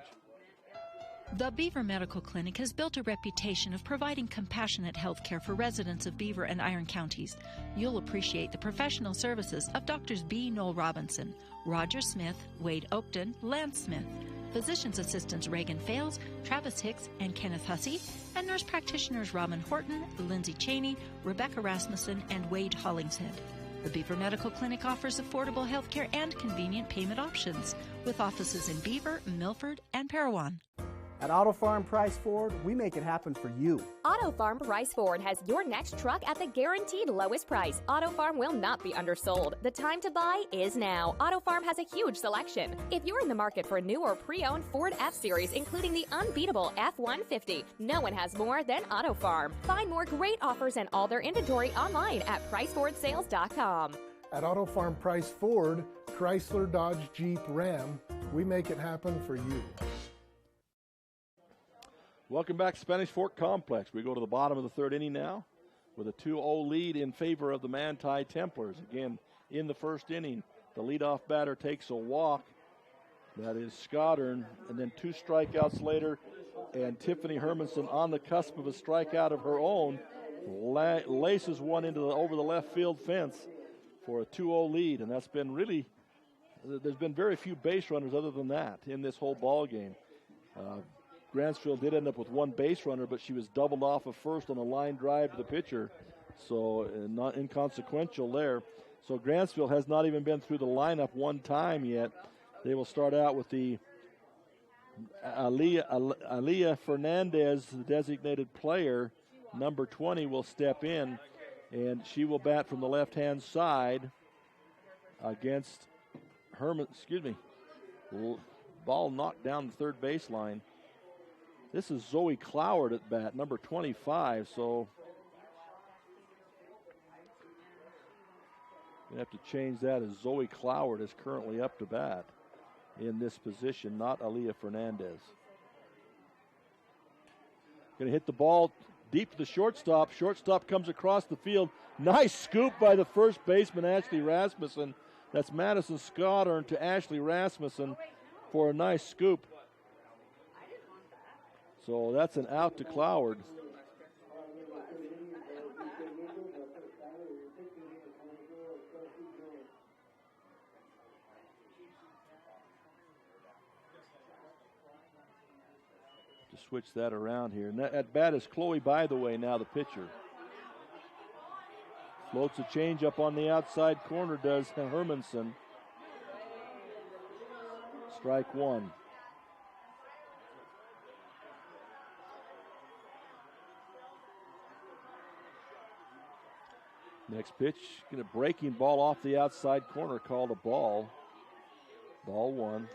The Beaver Medical Clinic has built a reputation of providing compassionate health care for residents of Beaver and Iron counties. You'll appreciate the professional services of Doctors B. Noel Robinson, Roger Smith, Wade Oakton, Lance Smith, physician's assistants Reagan Fales, Travis Hicks, and Kenneth Hussey, and nurse practitioners Robin Horton, Lindsay Cheney, Rebecca Rasmussen, and Wade Hollingshead. The Beaver Medical Clinic offers affordable health care and convenient payment options, with offices in Beaver, Milford, and Parowan. At Auto Farm Price Ford, we make it happen for you. Auto Farm Price Ford has your next truck at the guaranteed lowest price. Auto Farm will not be undersold. The time to buy is now. Auto Farm has a huge selection. If you're in the market for a new or pre-owned Ford F-Series, including the unbeatable F-150, no one has more than Auto Farm. Find more great offers and all their inventory online at PriceFordSales.com. At Auto Farm Price Ford, Chrysler, Dodge, Jeep, Ram, we make it happen for you. Welcome back to Spanish Fork Complex. We go to the bottom of the third inning now with a 2-0 lead in favor of the Manti Templars. Again, in the first inning, the leadoff batter takes a walk. That is Scottern. And then 2 strikeouts later, and Tiffany Hermanson on the cusp of a strikeout of her own laces one over the left field fence for a 2-0 lead. And that's been really, there's been very few base runners other than that in this whole ball game. Grantsville did end up with 1 base runner, but she was doubled off of first on a line drive to the pitcher, so not inconsequential there. So Grantsville has not even been through the lineup 1 time yet. They will start out with the Aliyah Fernandez, the designated player. Number 20 will step in, and she will bat from the left-hand side against ball knocked down the third baseline. This is Zoe Cloward at bat, number 25, so we have to change that as Zoe Cloward is currently up to bat in this position, not Aliyah Fernandez. Going to hit the ball deep to the shortstop. Shortstop comes across the field. Nice scoop by the first baseman, Ashley Rasmussen. That's Madison Scottern to Ashley Rasmussen. for a nice scoop. So that's an out to Cloward. To switch that around here. And at bat is Chloe, by the way, now the pitcher. Floats a change up on the outside corner, does Hermanson. Strike one. Next pitch, get a breaking ball off the outside corner, called a ball. Ball one.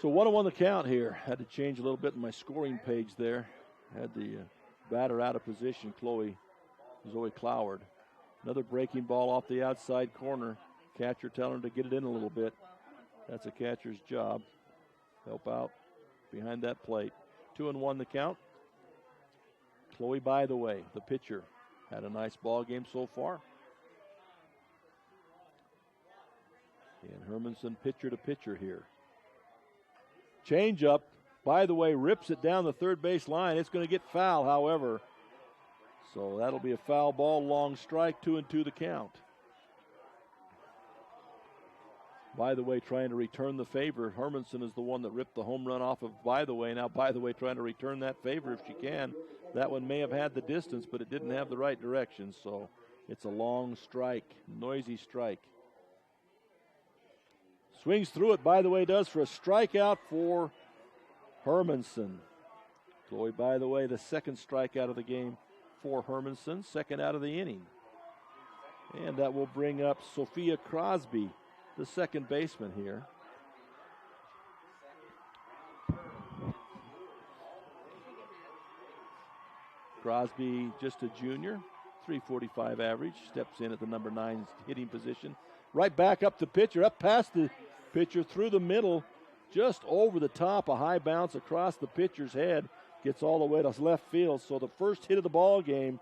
So 1-1 the count here. Had to change a little bit in my scoring page there. Had the batter out of position, Zoe Cloward. Another breaking ball off the outside corner. Catcher telling her to get it in a little bit. That's a catcher's job. Help out behind that plate. 2-1 the count. Chloe, by the way, the pitcher, had a nice ball game so far. And Hermanson pitcher to pitcher here. Change up, by the way, rips it down the third base line. It's going to get foul, however. So that'll be a foul ball, long strike, 2-2 the count. By the way, trying to return the favor. Hermanson is the one that ripped the home run off of By the way. Now, By the way, trying to return that favor if she can. That one may have had the distance, but it didn't have the right direction. So it's a long strike, noisy strike. Swings through it, By the way, does for a strikeout for Hermanson. Chloe, By the way, the second strikeout of the game for Hermanson, second out of the inning. And that will bring up Sophia Crosby, the second baseman here. Crosby, just a junior, 345 average, steps in at the number 9 hitting position. Right back up the pitcher, up past the pitcher, through the middle, just over the top, a high bounce across the pitcher's head, gets all the way to left field. So the first hit of the ball game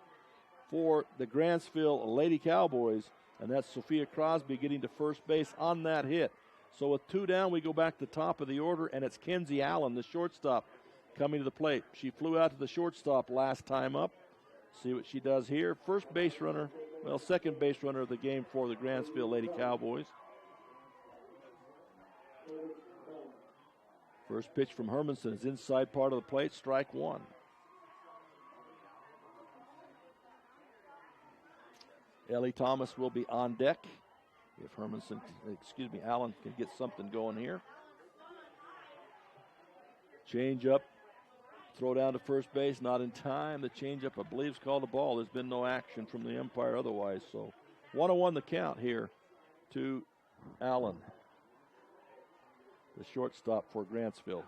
for the Grantsville Lady Cowboys, and that's Sophia Crosby getting to first base on that hit. So with 2 down, we go back to the top of the order, and it's Kenzie Allen, the shortstop, coming to the plate. She flew out to the shortstop last time up. See what she does here. First base runner, well, second base runner of the game for the Grantsville Lady Cowboys. First pitch from Hermanson is inside part of the plate, strike one. Ellie Thomas will be on deck if Allen can get something going here. Change up, throw down to first base, not in time. The change up, I believe, is called a ball. There's been no action from the umpire otherwise. So 1-1 the count here to Allen, the shortstop for Grantsville.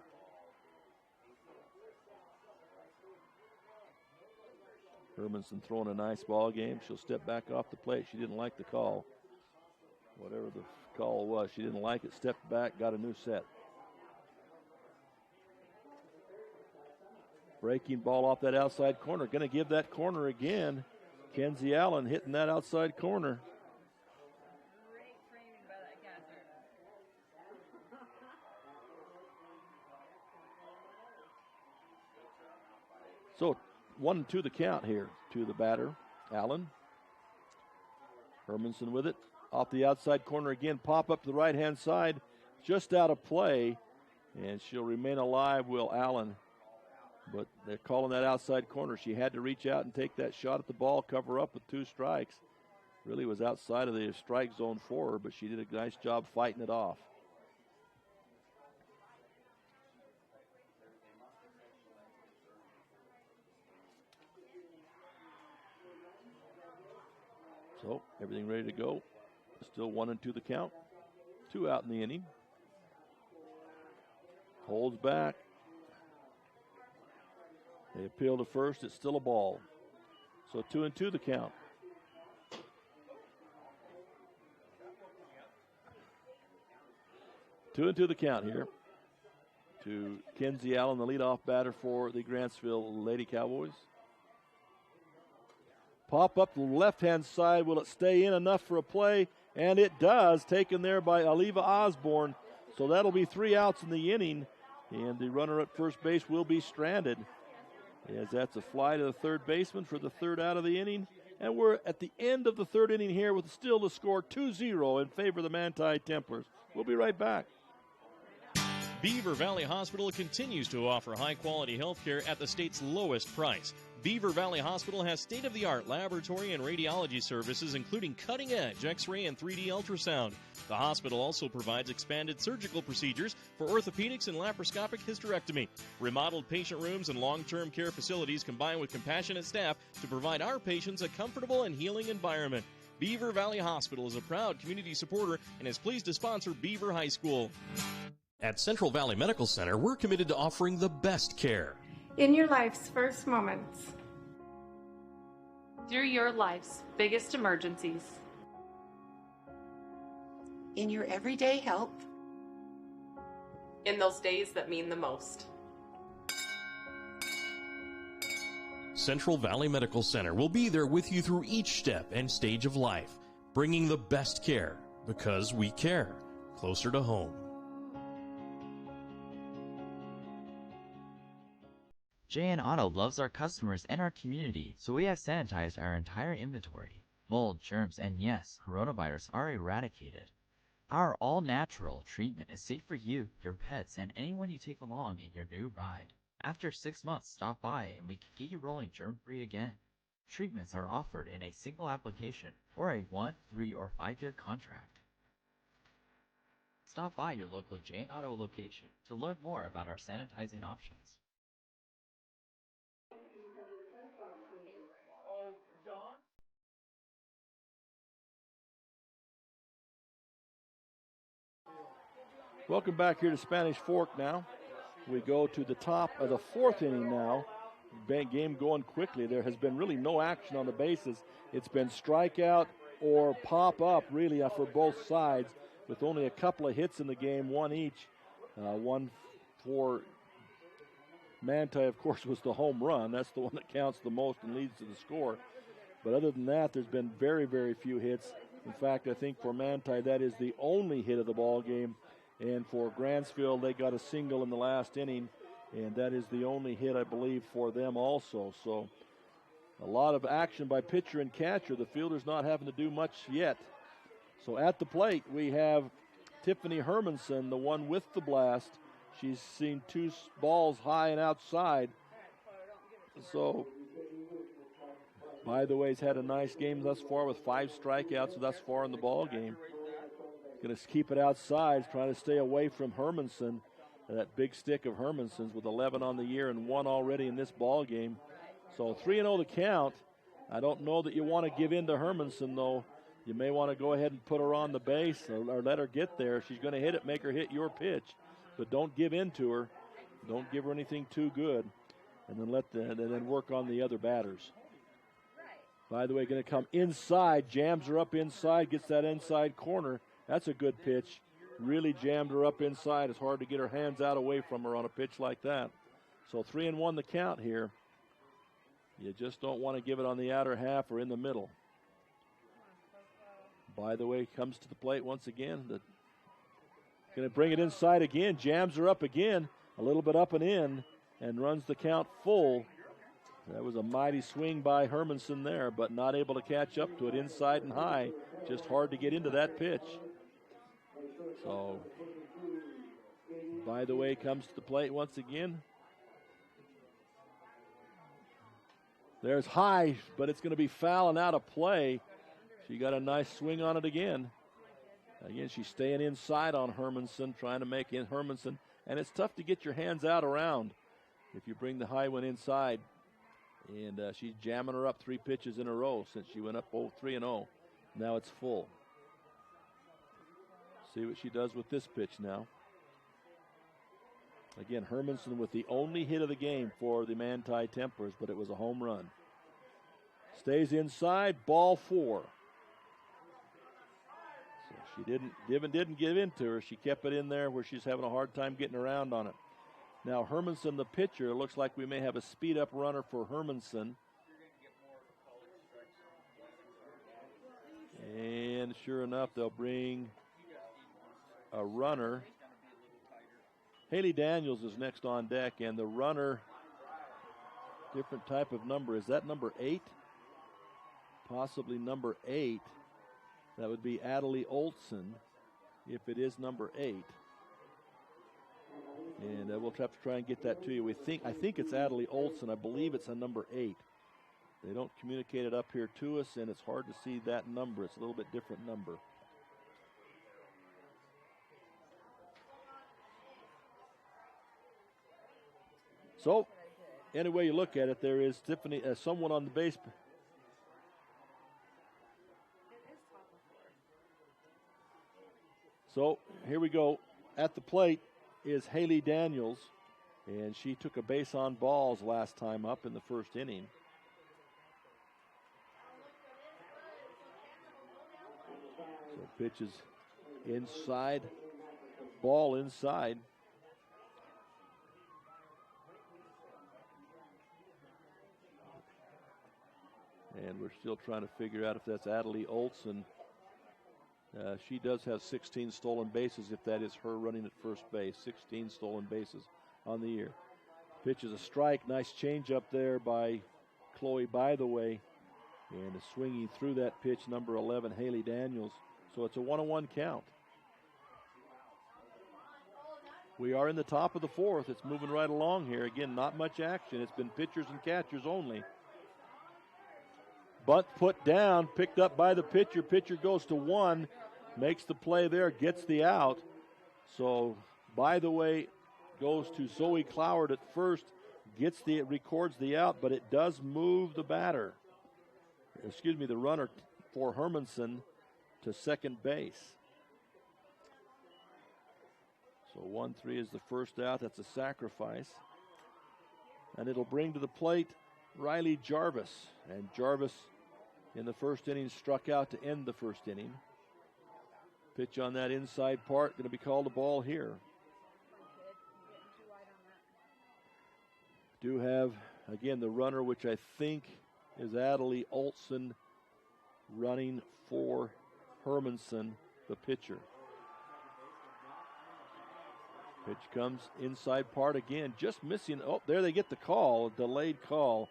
Hermanson throwing a nice ball game. She'll step back off the plate. She didn't like the call. Whatever the call was, she didn't like it. Stepped back, got a new set. Breaking ball off that outside corner. Going to give that corner again. Kenzie Allen hitting that outside corner. So 1-2 the count here to the batter, Allen. Hermanson with it. Off the outside corner again. Pop up to the right-hand side. Just out of play. And she'll remain alive, Will Allen. But they're calling that outside corner. She had to reach out and take that shot at the ball, cover up with 2 strikes. Really was outside of the strike zone for her, but she did a nice job fighting it off. So everything ready to go. Still 1-2 the count. 2 out in the inning. Holds back. They appeal to first. It's still a ball. So 2-2 the count. Two and two the count here to Kenzie Allen, the leadoff batter for the Grantsville Lady Cowboys. Pop up the left-hand side. Will it stay in enough for a play? And it does, taken there by Aliva Osborne. So that'll be 3 outs in the inning, and the runner at first base will be stranded, as that's a fly to the third baseman for the 3rd out of the inning. And we're at the end of the 3rd inning here with still the score 2-0 in favor of the Manti Templars. We'll be right back. Beaver Valley Hospital continues to offer high-quality health care at the state's lowest price. Beaver Valley Hospital has state-of-the-art laboratory and radiology services, including cutting-edge X-ray and 3D ultrasound. The hospital also provides expanded surgical procedures for orthopedics and laparoscopic hysterectomy. Remodeled patient rooms and long-term care facilities combine with compassionate staff to provide our patients a comfortable and healing environment. Beaver Valley Hospital is a proud community supporter and is pleased to sponsor Beaver High School. At Central Valley Medical Center, we're committed to offering the best care. In your life's first moments. Through your life's biggest emergencies. In your everyday help. In those days that mean the most. Central Valley Medical Center will be there with you through each step and stage of life, bringing the best care because we care, closer to home. JN Auto loves our customers and our community, so we have sanitized our entire inventory. Mold, germs, and yes, coronavirus are eradicated. Our all-natural treatment is safe for you, your pets, and anyone you take along in your new ride. After 6 months, stop by and we can get you rolling germ-free again. Treatments are offered in a single application or a 1, 3, or 5-year contract. Stop by your local JN Auto location to learn more about our sanitizing options. Welcome back here to Spanish Fork now. We go to the top of the 4th inning now. Game going quickly. There has been really no action on the bases. It's been strikeout or pop up really for both sides, with only a couple of hits in the game, one each. One for Manti, of course, was the home run. That's the one that counts the most and leads to the score. But other than that, there's been very, very few hits. In fact, I think for Manti, that is the only hit of the ball game. And for Grantsville, they got a single in the last inning, and that is the only hit, I believe, for them also. So a lot of action by pitcher and catcher. The fielder's not having to do much yet. So at the plate, we have Tiffany Hermanson, the one with the blast. She's seen 2 balls high and outside. So, by the way, has had a nice game thus far with 5 strikeouts thus far in the ball game. Going to keep it outside, trying to stay away from Hermanson. That big stick of Hermanson's with 11 on the year and 1 already in this ball game. So 3-0 the count. I don't know that you want to give in to Hermanson, though. You may want to go ahead and put her on the base or let her get there. She's going to hit it, make her hit your pitch. But don't give in to her. Don't give her anything too good. And then work on the other batters. By the way, going to come inside, jams her up inside, gets that inside corner. That's a good pitch. Really jammed her up inside. It's hard to get her hands out away from her on a pitch like that. So 3-1 the count here. You just don't want to give it on the outer half or in the middle. By the way, comes to the plate once again. Going to bring it inside again. Jams her up again. A little bit up and in. And runs the count full. That was a mighty swing by Hermanson there, but not able to catch up to it inside and high. Just hard to get into that pitch. So, by the way, comes to the plate once again. There's high, but it's going to be foul and out of play. She got a nice swing on it again. Again, she's staying inside on Hermanson, trying to make in Hermanson. And it's tough to get your hands out around if you bring the high one inside. And she's jamming her up 3 pitches in a row since she went up 3-0. Now it's full. See what she does with this pitch now. Again, Hermanson with the only hit of the game for the Manti Templars, but it was a home run. Stays inside, ball 4. So she didn't give in to her. She kept it in there where she's having a hard time getting around on it. Now Hermanson, the pitcher, looks like we may have a speed-up runner for Hermanson. And sure sure enough, they'll bring a runner. Haley Daniels is next on deck, and the runner, different type of number. Is that number 8? Possibly number 8. That would be Adelie Olson if it is number 8. And we'll have to try and get that to you. I think it's Adelie Olson. I believe it's a number 8. They don't communicate it up here to us, and it's hard to see that number. It's a little bit different number. So, any way you look at it, there is Tiffany, someone on the base. So, here we go. At the plate is Haley Daniels, and she took a base on balls last time up in the first inning. So, pitch is inside, ball inside. And we're still trying to figure out if that's Adelie Olson. She does have 16 stolen bases if that is her running at first base. 16 stolen bases on the year. Pitch is a strike. Nice change up there by Chloe By the Way. And is swinging through that pitch, number 11, Haley Daniels. So it's a 1-1 count. We are in the top of the fourth. It's moving right along here. Again, not much action. It's been pitchers and catchers only. Bunt put down, picked up by the pitcher. Pitcher goes to 1, makes the play there, gets the out. So, By the Way, goes to Zoe Cloward at first, records the out, but it does move the the runner for Hermanson to second base. So 1-3 is the first out. That's a sacrifice. And it'll bring to the plate Riley Jarvis. And Jarvis in the first inning struck out to end the first inning. Pitch on that inside part, going to be called a ball here. Do have, again, the runner, which I think is Adelie Olson, running for Hermanson, the pitcher. Pitch comes inside part again, just missing. Oh, there they get the call, a delayed call.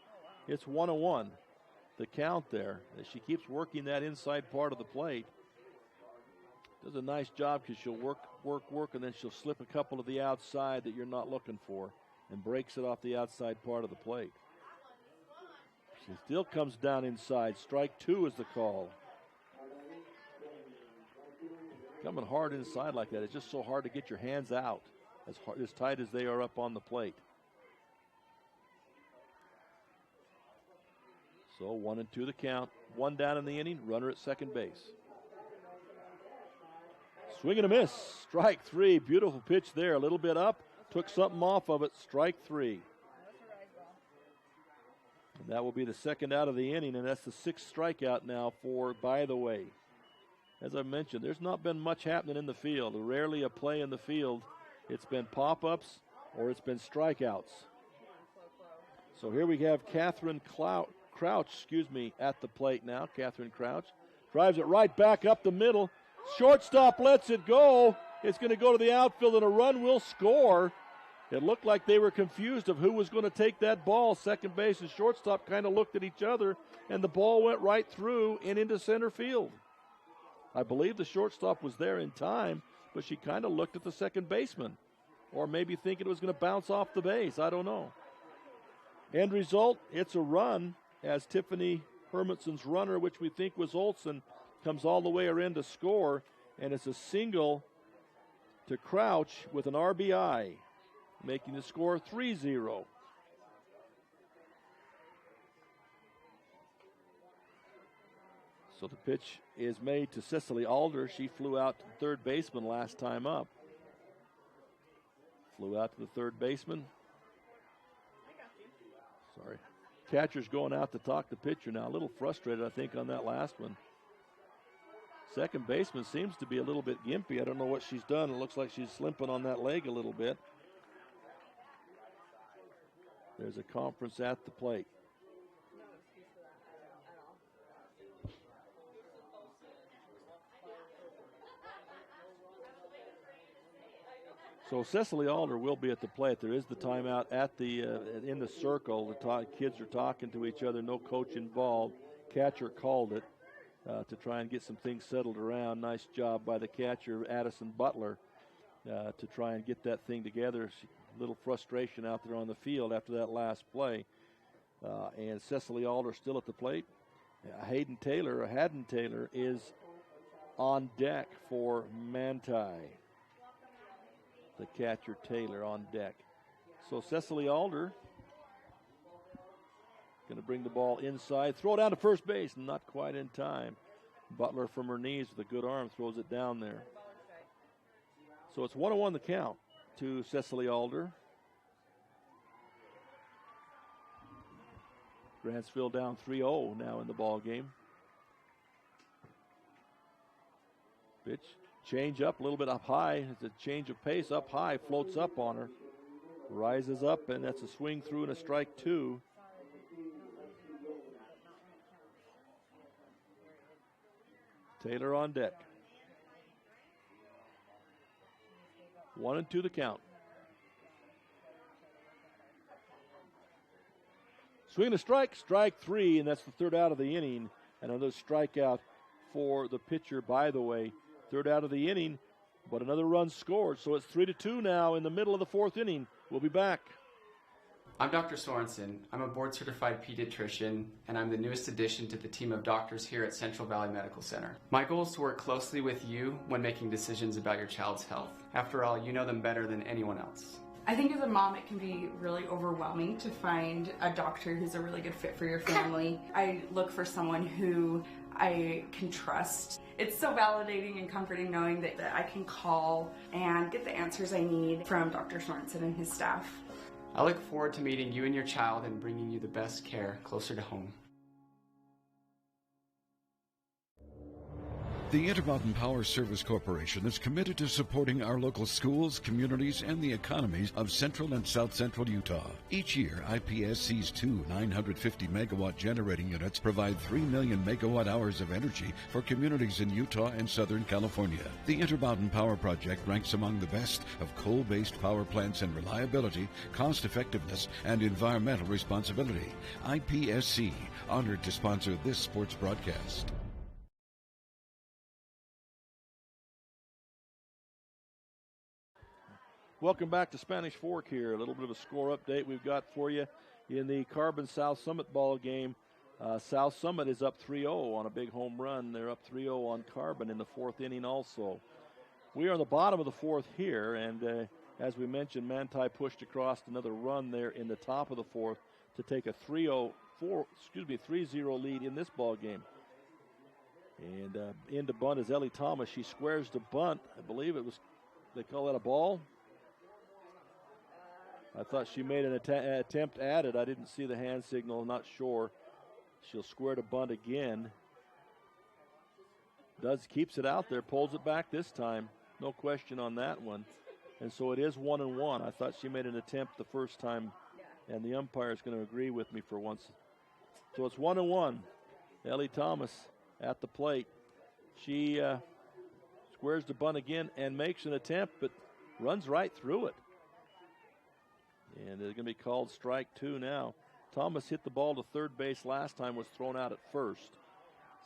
It's 1-1, the count there. As she keeps working that inside part of the plate. Does a nice job because she'll work, and then she'll slip a couple to the outside that you're not looking for and breaks it off the outside part of the plate. She still comes down inside. Strike 2 is the call. Coming hard inside like that, it's just so hard to get your hands out as tight as they are up on the plate. So 1-2 the count. 1 down in the inning, runner at second base. Swing and a miss. Strike 3. Beautiful pitch there. A little bit up. Took something off of it. Strike 3. And that will be the second out of the inning, and that's the 6th strikeout now for By the Way. As I mentioned, there's not been much happening in the field. Rarely a play in the field. It's been pop-ups or it's been strikeouts. So here we have Catherine Crouch, at the plate now. Catherine Crouch drives it right back up the middle. Shortstop lets it go. It's going to go to the outfield, and a run will score. It looked like they were confused of who was going to take that ball. Second base and shortstop kind of looked at each other, and the ball went right through and into center field. I believe the shortstop was there in time, but she kind of looked at the second baseman, or maybe thinking it was going to bounce off the base. I don't know. End result, it's a run as Tiffany Hermanson's runner, which we think was Olson, comes all the way around to score, and it's a single to Crouch with an RBI, making the score 3-0. So the pitch is made to Cicely Alder. She flew out to the third baseman last time up. Flew out to the third baseman. Sorry. Catcher's going out to talk to pitcher now. A little frustrated, I think, on that last one. Second baseman seems to be a little bit gimpy. I don't know what she's done. It looks like she's limping on that leg a little bit. There's a conference at the plate. So Cecily Alder will be at the plate. There is the timeout at the in the circle. The kids are talking to each other. No coach involved. Catcher called it to try and get some things settled around. Nice job by the catcher, Addison Butler, to try and get that thing together. A little frustration out there on the field after that last play. And Cecily Alder still at the plate. Haddon Taylor is on deck for Manti. The catcher Taylor on deck. So Cecily Alder going to bring the ball inside, throw it down to first base, not quite in time. Butler from her knees with a good arm throws it down there. So it's 1-1 the count to Cecily Alder. Grantsville down 3-0 now in the ball game. Pitch. Change up a little bit up high. It's a change of pace up high, floats up on her. Rises up, and that's a swing through and a strike 2. Taylor on deck. 1-2 the count. Swing a strike, strike 3, and that's the third out of the inning. Another strikeout for the pitcher, by the way. Third out of the inning, but another run scored. So it's 3-2 now in the middle of the fourth inning. We'll be back. I'm Dr. Sorensen. I'm a board-certified pediatrician, and I'm the newest addition to the team of doctors here at Central Valley Medical Center. My goal is to work closely with you when making decisions about your child's health. After all, you know them better than anyone else. I think as a mom, it can be really overwhelming to find a doctor who's a really good fit for your family. I look for someone who I can trust. It's so validating and comforting knowing that I can call and get the answers I need from Dr. Sorensen and his staff. I look forward to meeting you and your child and bringing you the best care closer to home. The Intermountain Power Service Corporation is committed to supporting our local schools, communities, and the economies of central and south central Utah. Each year, IPSC's two 950-megawatt generating units provide 3 million megawatt hours of energy for communities in Utah and Southern California. The Intermountain Power Project ranks among the best of coal-based power plants in reliability, cost-effectiveness, and environmental responsibility. IPSC, honored to sponsor this sports broadcast. Welcome back to Spanish Fork here. A little bit of a score update we've got for you in the Carbon South Summit ball game. South Summit is up 3-0 on a big home run. They're up 3-0 on Carbon in the fourth inning also. We are on the bottom of the fourth here, and as we mentioned, Manti pushed across another run there in the top of the fourth to take a 3-0 lead in this ball game. And into bunt is Ellie Thomas. She squares the bunt. I believe it was, they call that a ball? I thought she made an attempt at it. I didn't see the hand signal. I'm not sure. She'll square to bunt again. Keeps it out there, pulls it back this time. No question on that one. And so it is 1-1. I thought she made an attempt the first time, and the umpire is going to agree with me for once. So it's 1-1. Ellie Thomas at the plate. She squares the bunt again and makes an attempt, but runs right through it. And it's going to be called strike 2 now. Thomas hit the ball to third base last time, was thrown out at first.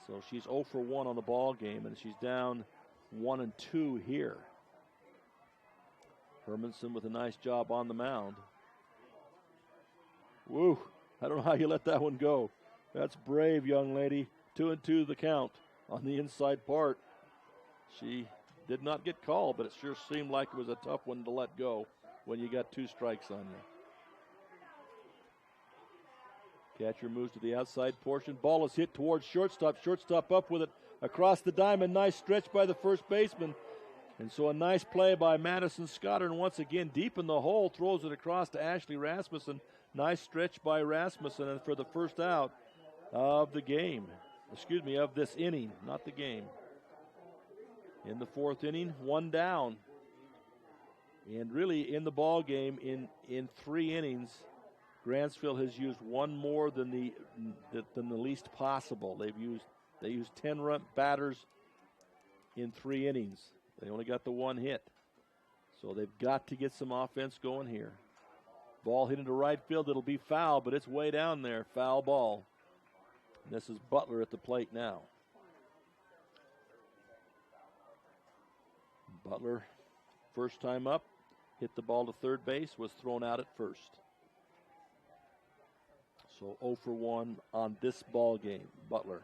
So she's 0 for 1 on the ball game, and she's down 1-2 here. Hermanson with a nice job on the mound. Woo, I don't know how you let that one go. That's brave, young lady. 2-2 the count on the inside part. She did not get called, but it sure seemed like it was a tough one to let go when you got 2 strikes on you. Catcher moves to the outside portion. Ball is hit towards shortstop. Shortstop up with it across the diamond. Nice stretch by the first baseman. And so a nice play by Madison Scotter. And once again, deep in the hole, throws it across to Ashley Rasmussen. Nice stretch by Rasmussen, and for the first out of the game. Of this inning, not the game. In the fourth inning, 1 down. And really, in the ball game, in 3 innings, Grantsville has used 1 more than the least possible. They used 10 batters in 3 innings. They only got the 1 hit. So they've got to get some offense going here. Ball hit into right field. It'll be foul, but it's way down there. Foul ball. And this is Butler at the plate now. Butler, first time up, hit the ball to third base, was thrown out at first. So 0 for 1 on this ball game, Butler.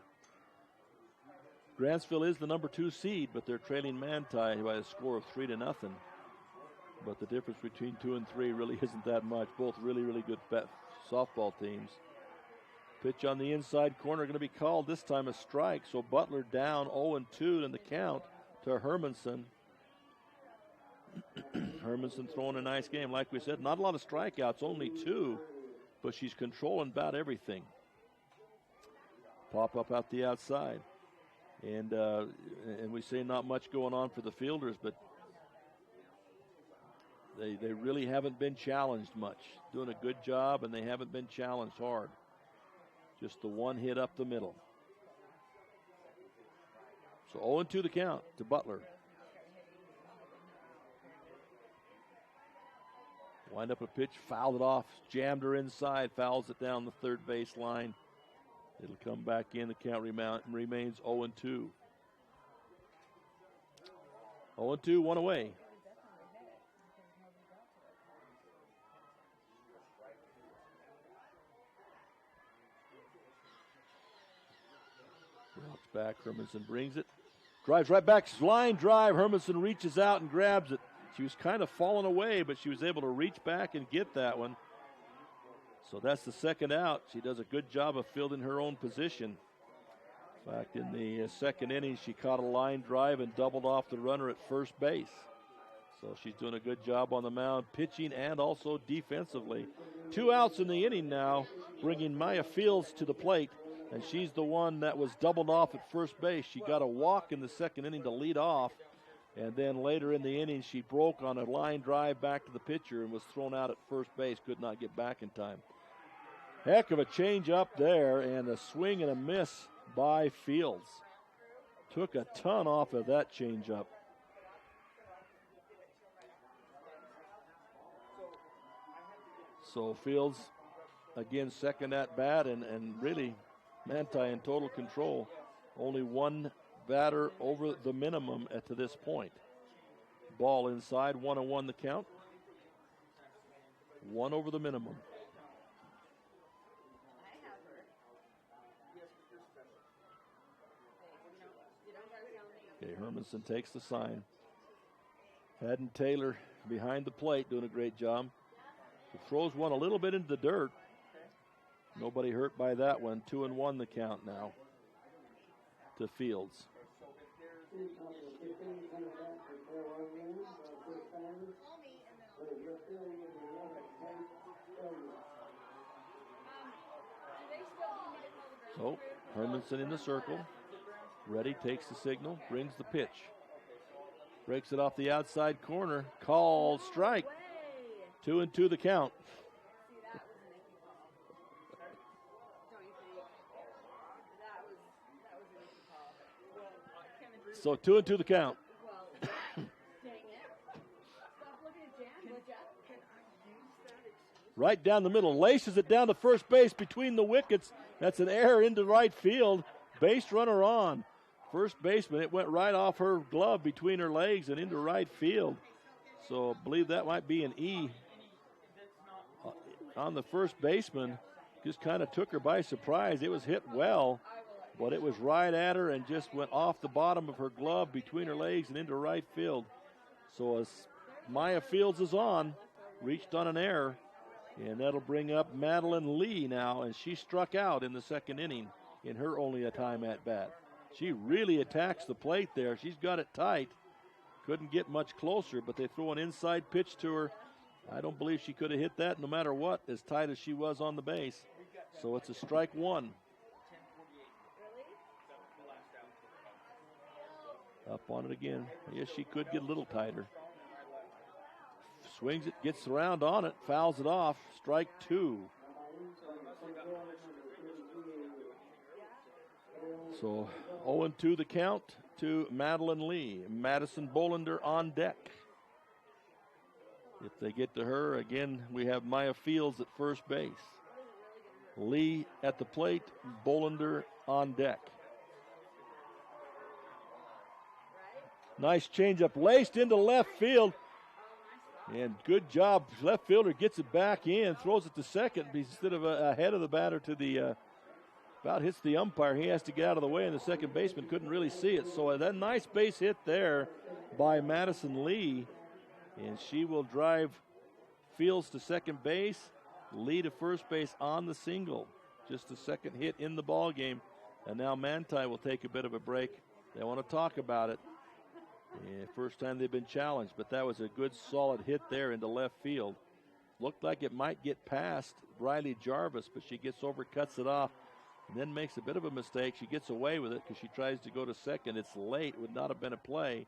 Grantsville is the number 2 seed, but they're trailing Manti by a score of 3-0. But the difference between 2 and 3 really isn't that much. Both really, really good softball teams. Pitch on the inside corner going to be called, this time a strike. So Butler down 0-2 in the count to Hermanson. Hermanson throwing a nice game. Like we said, not a lot of strikeouts, only 2, but she's controlling about everything. Pop up out the outside. And we say not much going on for the fielders, but they really haven't been challenged much. Doing a good job, and they haven't been challenged hard. Just the one hit up the middle. So 0-2 the count to Butler. Wind up a pitch, fouled it off, jammed her inside, fouls it down the third base line. It'll come back in. The count remains 0-2. 0-2, one away. Rocks back, Hermanson brings it. Drives right back, line drive. Hermanson reaches out and grabs it. She was kind of falling away, but she was able to reach back and get that one. So that's the second out. She does a good job of fielding her own position. In fact, in the second inning, she caught a line drive and doubled off the runner at first base. So she's doing a good job on the mound, pitching and also defensively. 2 outs in the inning now, bringing Maya Fields to the plate, and she's the one that was doubled off at first base. She got a walk in the second inning to lead off, and then later in the inning, she broke on a line drive back to the pitcher and was thrown out at first base, could not get back in time. Heck of a change up there, and a swing and a miss by Fields. Took a ton off of that change up. So Fields, again, second at bat, and really Manti in total control. Only one batter over the minimum to this point. Ball inside, 1-1 the count. 1 over the minimum. Okay, Hermanson takes the sign. Haddon Taylor behind the plate doing a great job. He throws one a little bit into the dirt. Nobody hurt by that one. 2-1 the count now to Fields. So Hermanson in the circle. Ready, takes the signal, brings the pitch. Breaks it off the outside corner. Called strike. 2-2 the count. So 2-2 the count. Right down the middle. Laces it down to first base between the wickets. That's an error into right field. Base runner on. First baseman, it went right off her glove between her legs and into right field. So I believe that might be an E on the first baseman. Just kind of took her by surprise. It was hit well, but it was right at her and just went off the bottom of her glove between her legs and into right field. So as Maya Fields is on, reached on an error, and that'll bring up Madeline Lee now, and she struck out in the second inning in her only a time at bat. She really attacks the plate there. She's got it tight. Couldn't get much closer, but they throw an inside pitch to her. I don't believe she could have hit that no matter what, as tight as she was on the base. So it's a strike one. Up on it again. Yes, she could get a little tighter. Swings it, gets around on it, fouls it off. Strike 2. So 0-2 the count to Madeline Lee. Madison Bolander on deck. If they get to her, again, we have Maya Fields at first base. Lee at the plate, Bolander on deck. Nice changeup laced into left field. And good job. Left fielder gets it back in, throws it to second instead of ahead of the batter to the, about hits the umpire. He has to get out of the way, and the second baseman couldn't really see it. So that nice base hit there by Madison Lee. And she will drive Fields to second base, Lee to first base on the single. Just a second hit in the ball game. And now Manti will take a bit of a break. They want to talk about it. Yeah, first time they've been challenged, but that was a good solid hit there into left field. Looked like it might get past Riley Jarvis, but she gets over, cuts it off, and then makes a bit of a mistake. She gets away with it because she tries to go to second. It's late. It would not have been a play,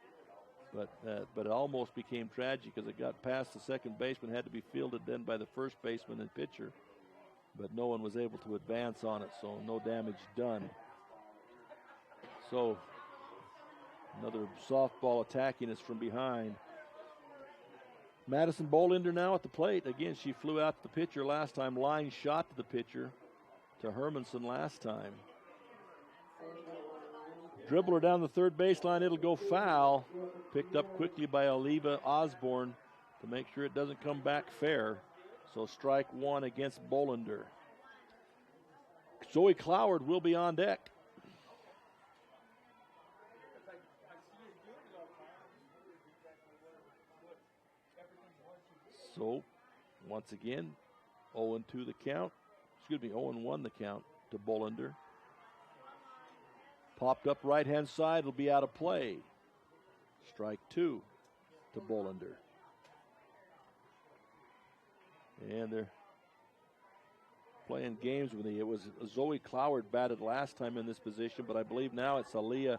but it almost became tragic because it got past the second baseman, had to be fielded then by the first baseman and pitcher, but no one was able to advance on it, so no damage done. So another softball attacking us from behind. Madison Bolander now at the plate. Again, she flew out to the pitcher last time. Line shot to the pitcher, to Hermanson last time. Dribble her down the third baseline. It'll go foul. Picked up quickly by Oliva Osborne to make sure it doesn't come back fair. So strike one against Bolander. Zoe Cloward will be on deck. So, once again, 0-2 the count. 0-1 the count to Bolander. Popped up right-hand side, will be out of play. Strike two to Bolander. And they're playing games with me. It was Zoe Cloward batted last time in this position, but I believe now it's Aaliyah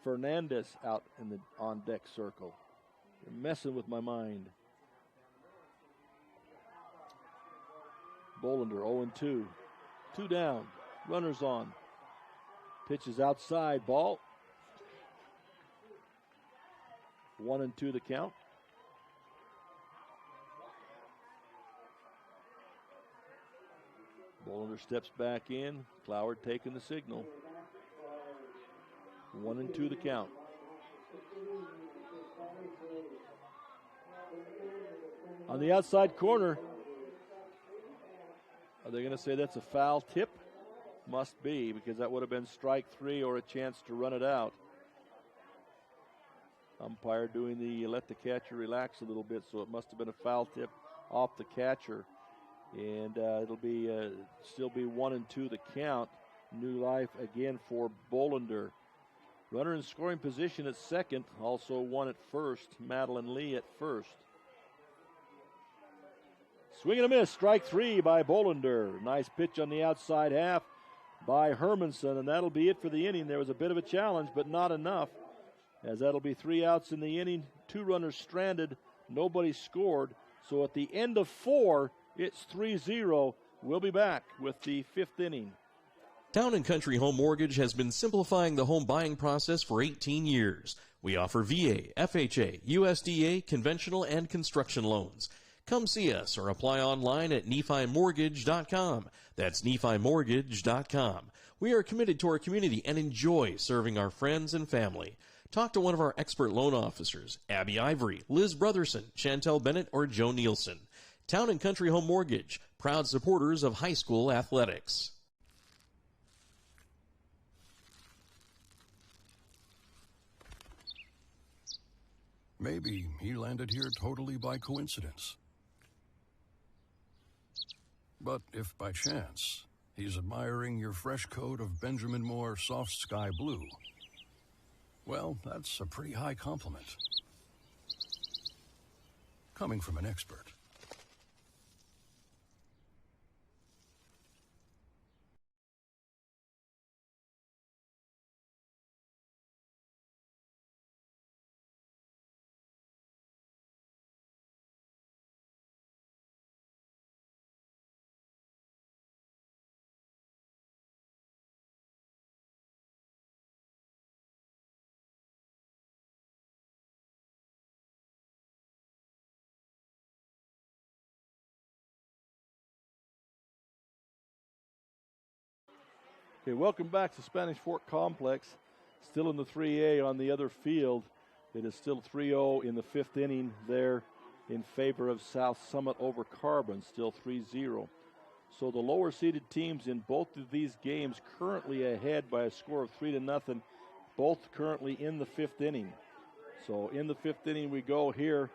Fernandez out in the on-deck circle. They're messing with my mind. Bolander 0-2. Two down. Runners on. Pitches outside. Ball. 1-2 the count. Bolander steps back in. Cloward taking the signal. 1-2 the count. On the outside corner, are they going to say that's a foul tip? Must be, because that would have been strike three or a chance to run it out. Umpire doing the let the catcher relax a little bit, so it must have been a foul tip off the catcher. And it'll be still be 1-2 the count. New life again for Bolander. Runner in scoring position at second, also one at first. Madeline Lee at first. Swing and a miss, strike three by Bolander. Nice pitch on the outside half by Hermanson, and that'll be it for the inning. There was a bit of a challenge, but not enough, as that'll be 3 outs in the inning. 2 runners stranded, nobody scored. So at the end of 4, it's 3-0. We'll be back with the 5th inning. Town & Country Home Mortgage has been simplifying the home buying process for 18 years. We offer VA, FHA, USDA, conventional, and construction loans. Come see us or apply online at NephiMortgage.com. That's NephiMortgage.com. We are committed to our community and enjoy serving our friends and family. Talk to one of our expert loan officers, Abby Ivory, Liz Brotherson, Chantel Bennett, or Joe Nielsen. Town & Country Home Mortgage, proud supporters of high school athletics. Maybe he landed here totally by coincidence. But if by chance he's admiring your fresh coat of Benjamin Moore soft sky blue, well, that's a pretty high compliment. Coming from an expert. Okay, welcome back to Spanish Fort Complex. Still in the 3A on the other field. It is still 3-0 in the 5th inning there in favor of South Summit over Carbon, still 3-0. So the lower seeded teams in both of these games currently ahead by a score of 3-0, both currently in the 5th inning. So in the 5th inning we go here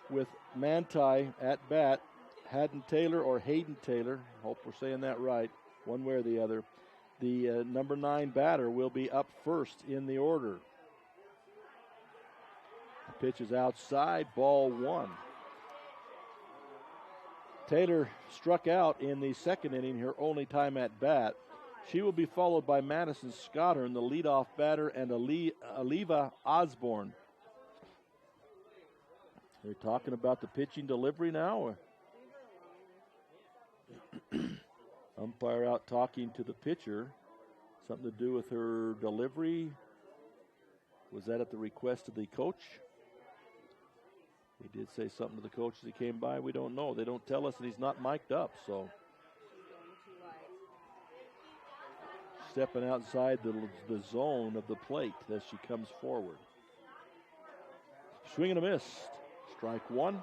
with Manti at bat, Hayden Taylor, hope we're saying that right, one way or the other. The number 9 batter will be up first in the order. The pitch is outside, ball 1. Taylor struck out in the 2nd inning, her only time at bat. She will be followed by Madison Scottern, the leadoff batter, and Aliva Osborne. They're talking about the pitching delivery now. Umpire out talking to the pitcher. Something to do with her delivery. Was that at the request of the coach? He did say something to the coach as he came by. We don't know. They don't tell us, and he's not mic'd up. So stepping outside the zone of the plate as she comes forward. Swing and a miss. Strike 1.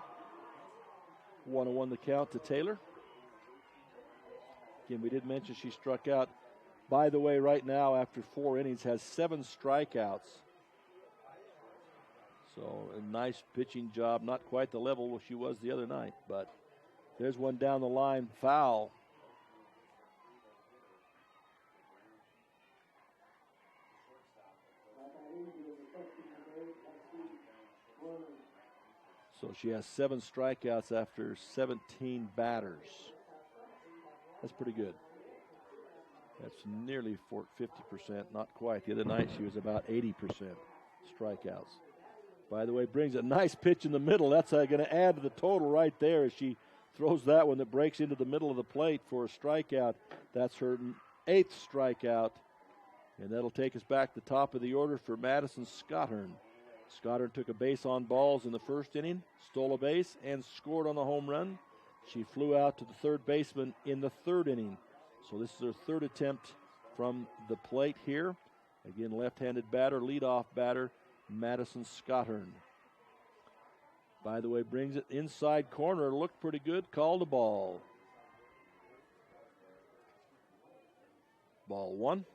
1-1 the count to Taylor. Again, we did mention she struck out. By the way, right now, after 4 innings, has 7 strikeouts. So a nice pitching job. Not quite the level she was the other night, but there's one down the line. Foul. So she has 7 strikeouts after 17 batters. That's pretty good. That's nearly 50%, not quite. The other night she was about 80% strikeouts. By the way, brings a nice pitch in the middle. That's going to add to the total right there as she throws that one that breaks into the middle of the plate for a strikeout. That's her 8th strikeout. And that'll take us back to the top of the order for Madison Scottern. Scottern took a base on balls in the 1st inning, stole a base, and scored on the home run. She flew out to the 3rd baseman in the 3rd inning. So this is her 3rd attempt from the plate here. Again, left-handed batter, leadoff batter, Madison Scottern. By the way, brings it inside corner. Looked pretty good. Called a ball. Ball 1.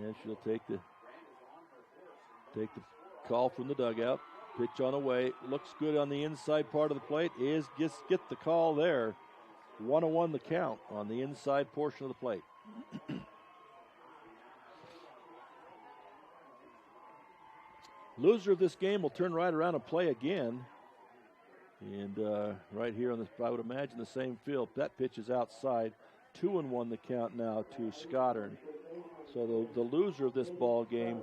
And she'll take the call from the dugout. Pitch on away. Looks good on the inside part of the plate. Get the call there. 1-1 the count on the inside portion of the plate. Loser of this game will turn right around and play again. And right here on this, I would imagine the same field. That pitch is outside. 2-1 the count now to Scottern. So the loser of this ball game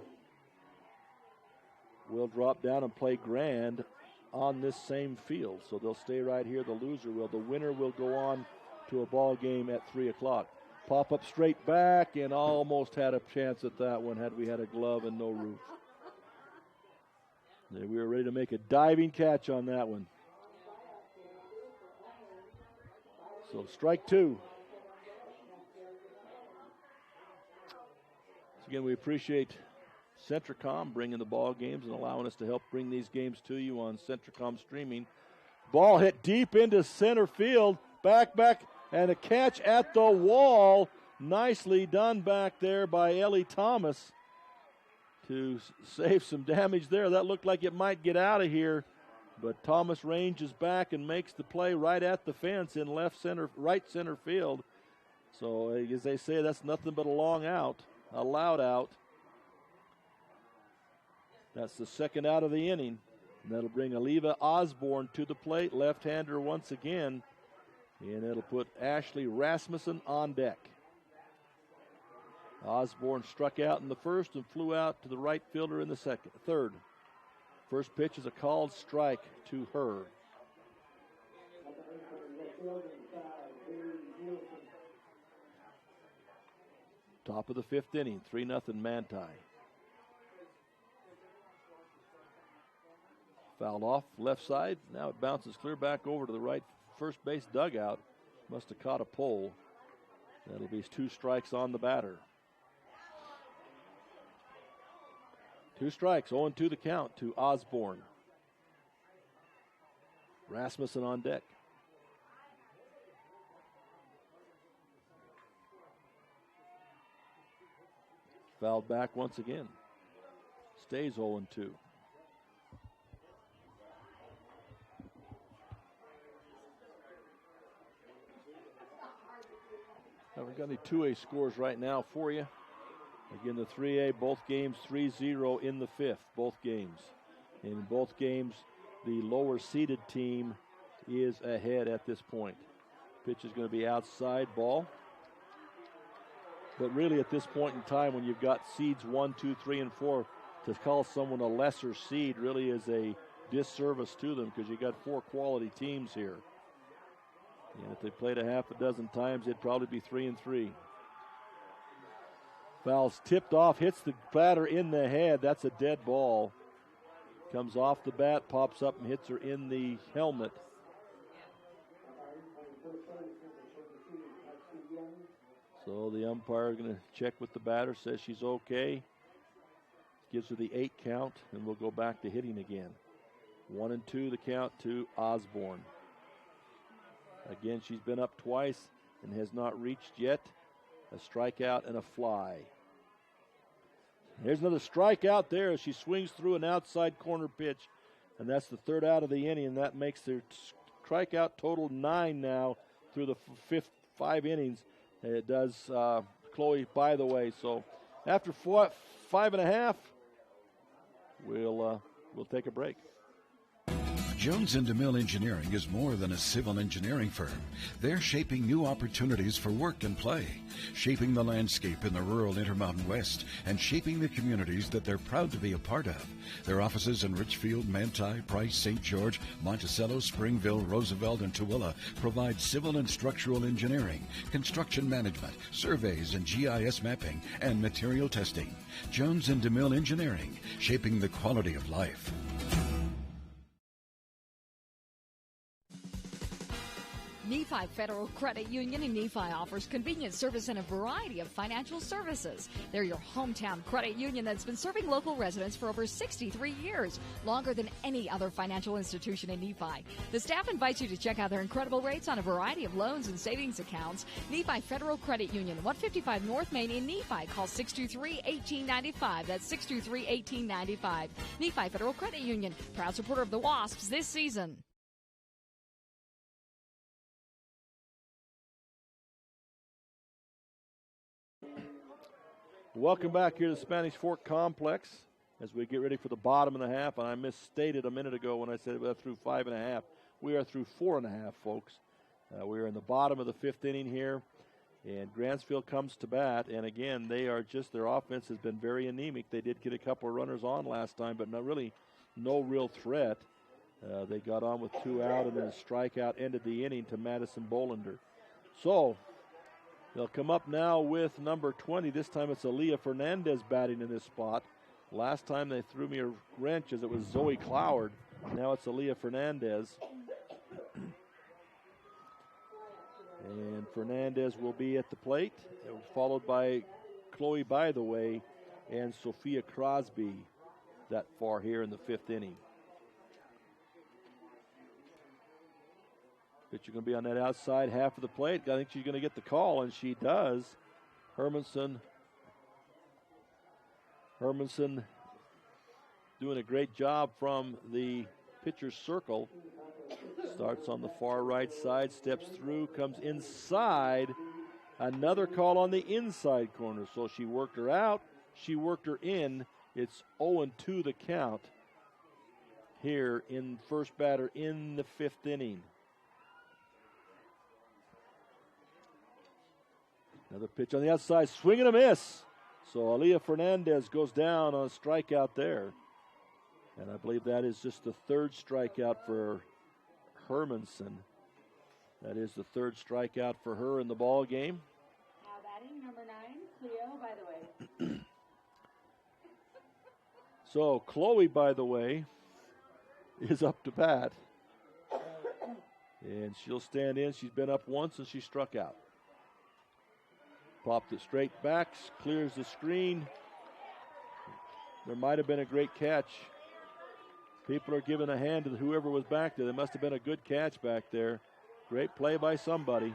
will drop down and play Grand on this same field. So they'll stay right here. The loser will. The winner will go on to a ball game at 3 o'clock. Pop up straight back and almost had a chance at that one had we had a glove and no roof. There, we were ready to make a diving catch on that one. So strike 2. So again, we appreciate Centricom bringing the ball games and allowing us to help bring these games to you on Centricom streaming. Ball hit deep into center field. Back, and a catch at the wall. Nicely done back there by Ellie Thomas to save some damage there. That looked like it might get out of here, but Thomas ranges back and makes the play right at the fence in right center field. So as they say, that's nothing but a long out, a loud out. That's the 2nd out of the inning. And that'll bring Aliva Osborne to the plate, left-hander once again. And it'll put Ashley Rasmussen on deck. Osborne struck out in the 1st and flew out to the right fielder in the 3rd. First pitch is a called strike to her. Top of the 5th inning, 3-0 Manti. Fouled off left side. Now it bounces clear back over to the right first base dugout. Must have caught a pole. That'll be 2 strikes on the batter. 2 strikes, 0-2 the count to Osborne. Rasmussen on deck. Fouled back once again. Stays 0-2. We've got any 2A scores right now for you. Again, the 3A, both games 3-0 in the 5th, both games. In both games, the lower seeded team is ahead at this point. Pitch is going to be outside ball. But really at this point in time, when you've got seeds 1, 2, 3, and 4, to call someone a lesser seed really is a disservice to them because you got 4 quality teams here. And if they played a half a dozen times, it'd probably be 3-3. Foul's tipped off, hits the batter in the head. That's a dead ball. Comes off the bat, pops up and hits her in the helmet. So the umpire is going to check with the batter, says she's okay. Gives her the 8 count, and we'll go back to hitting again. 1-2 the count to Osborne. Again, she's been up twice and has not reached yet. A strikeout and a fly. There's another strikeout there as she swings through an outside corner pitch. And that's the 3rd out of the inning, and that makes their strikeout total 9 now through the 5 innings. It does Chloe, by the way. So after 5.5, we'll take a break. Jones and DeMille Engineering is more than a civil engineering firm. They're shaping new opportunities for work and play, shaping the landscape in the rural Intermountain West, and shaping the communities that they're proud to be a part of. Their offices in Richfield, Manti, Price, St. George, Monticello, Springville, Roosevelt, and Tooele provide civil and structural engineering, construction management, surveys and GIS mapping, and material testing. Jones and DeMille Engineering, shaping the quality of life. Nephi Federal Credit Union in Nephi offers convenient service and a variety of financial services. They're your hometown credit union that's been serving local residents for over 63 years, longer than any other financial institution in Nephi. The staff invites you to check out their incredible rates on a variety of loans and savings accounts. Nephi Federal Credit Union, 155 North Main in Nephi. Call 623-1895. That's 623-1895. Nephi Federal Credit Union, proud supporter of the Wasps this season. Welcome back here to the Spanish Fork Complex as we get ready for the bottom of the half. And I misstated a minute ago when I said we're through 5.5. We are through 4.5, folks. We are in the bottom of the 5th inning here. And Grantsville comes to bat. And again, their offense has been very anemic. They did get a couple of runners on last time, but no real threat. They got on with 2 out, and then a strikeout ended the inning to Madison Bolander. So they'll come up now with number 20. This time it's Aaliyah Fernandez batting in this spot. Last time they threw me a wrench as it was Zoe Cloward. Now it's Aaliyah Fernandez. And Fernandez will be at the plate, followed by Chloe, by the way, and Sophia Crosby that far here in the 5th inning. Pitcher going to be on that outside half of the plate. I think she's going to get the call, and she does. Hermanson doing a great job from the pitcher's circle. Starts on the far right side, steps through, comes inside. Another call on the inside corner. So she worked her out, she worked her in. It's 0-2 the count here in first batter in the 5th inning. Another pitch on the outside, swing and a miss. So Aaliyah Fernandez goes down on a strikeout there. And I believe that is just the 3rd strikeout for Hermanson. That is the 3rd strikeout for her in the ball game. Now batting number 9, Cleo, by the way. So Chloe, by the way, is up to bat. And she'll stand in. She's been up once and she struck out. Popped it straight back, clears the screen. There might have been a great catch. People are giving a hand to whoever was back there. There must have been a good catch back there. Great play by somebody.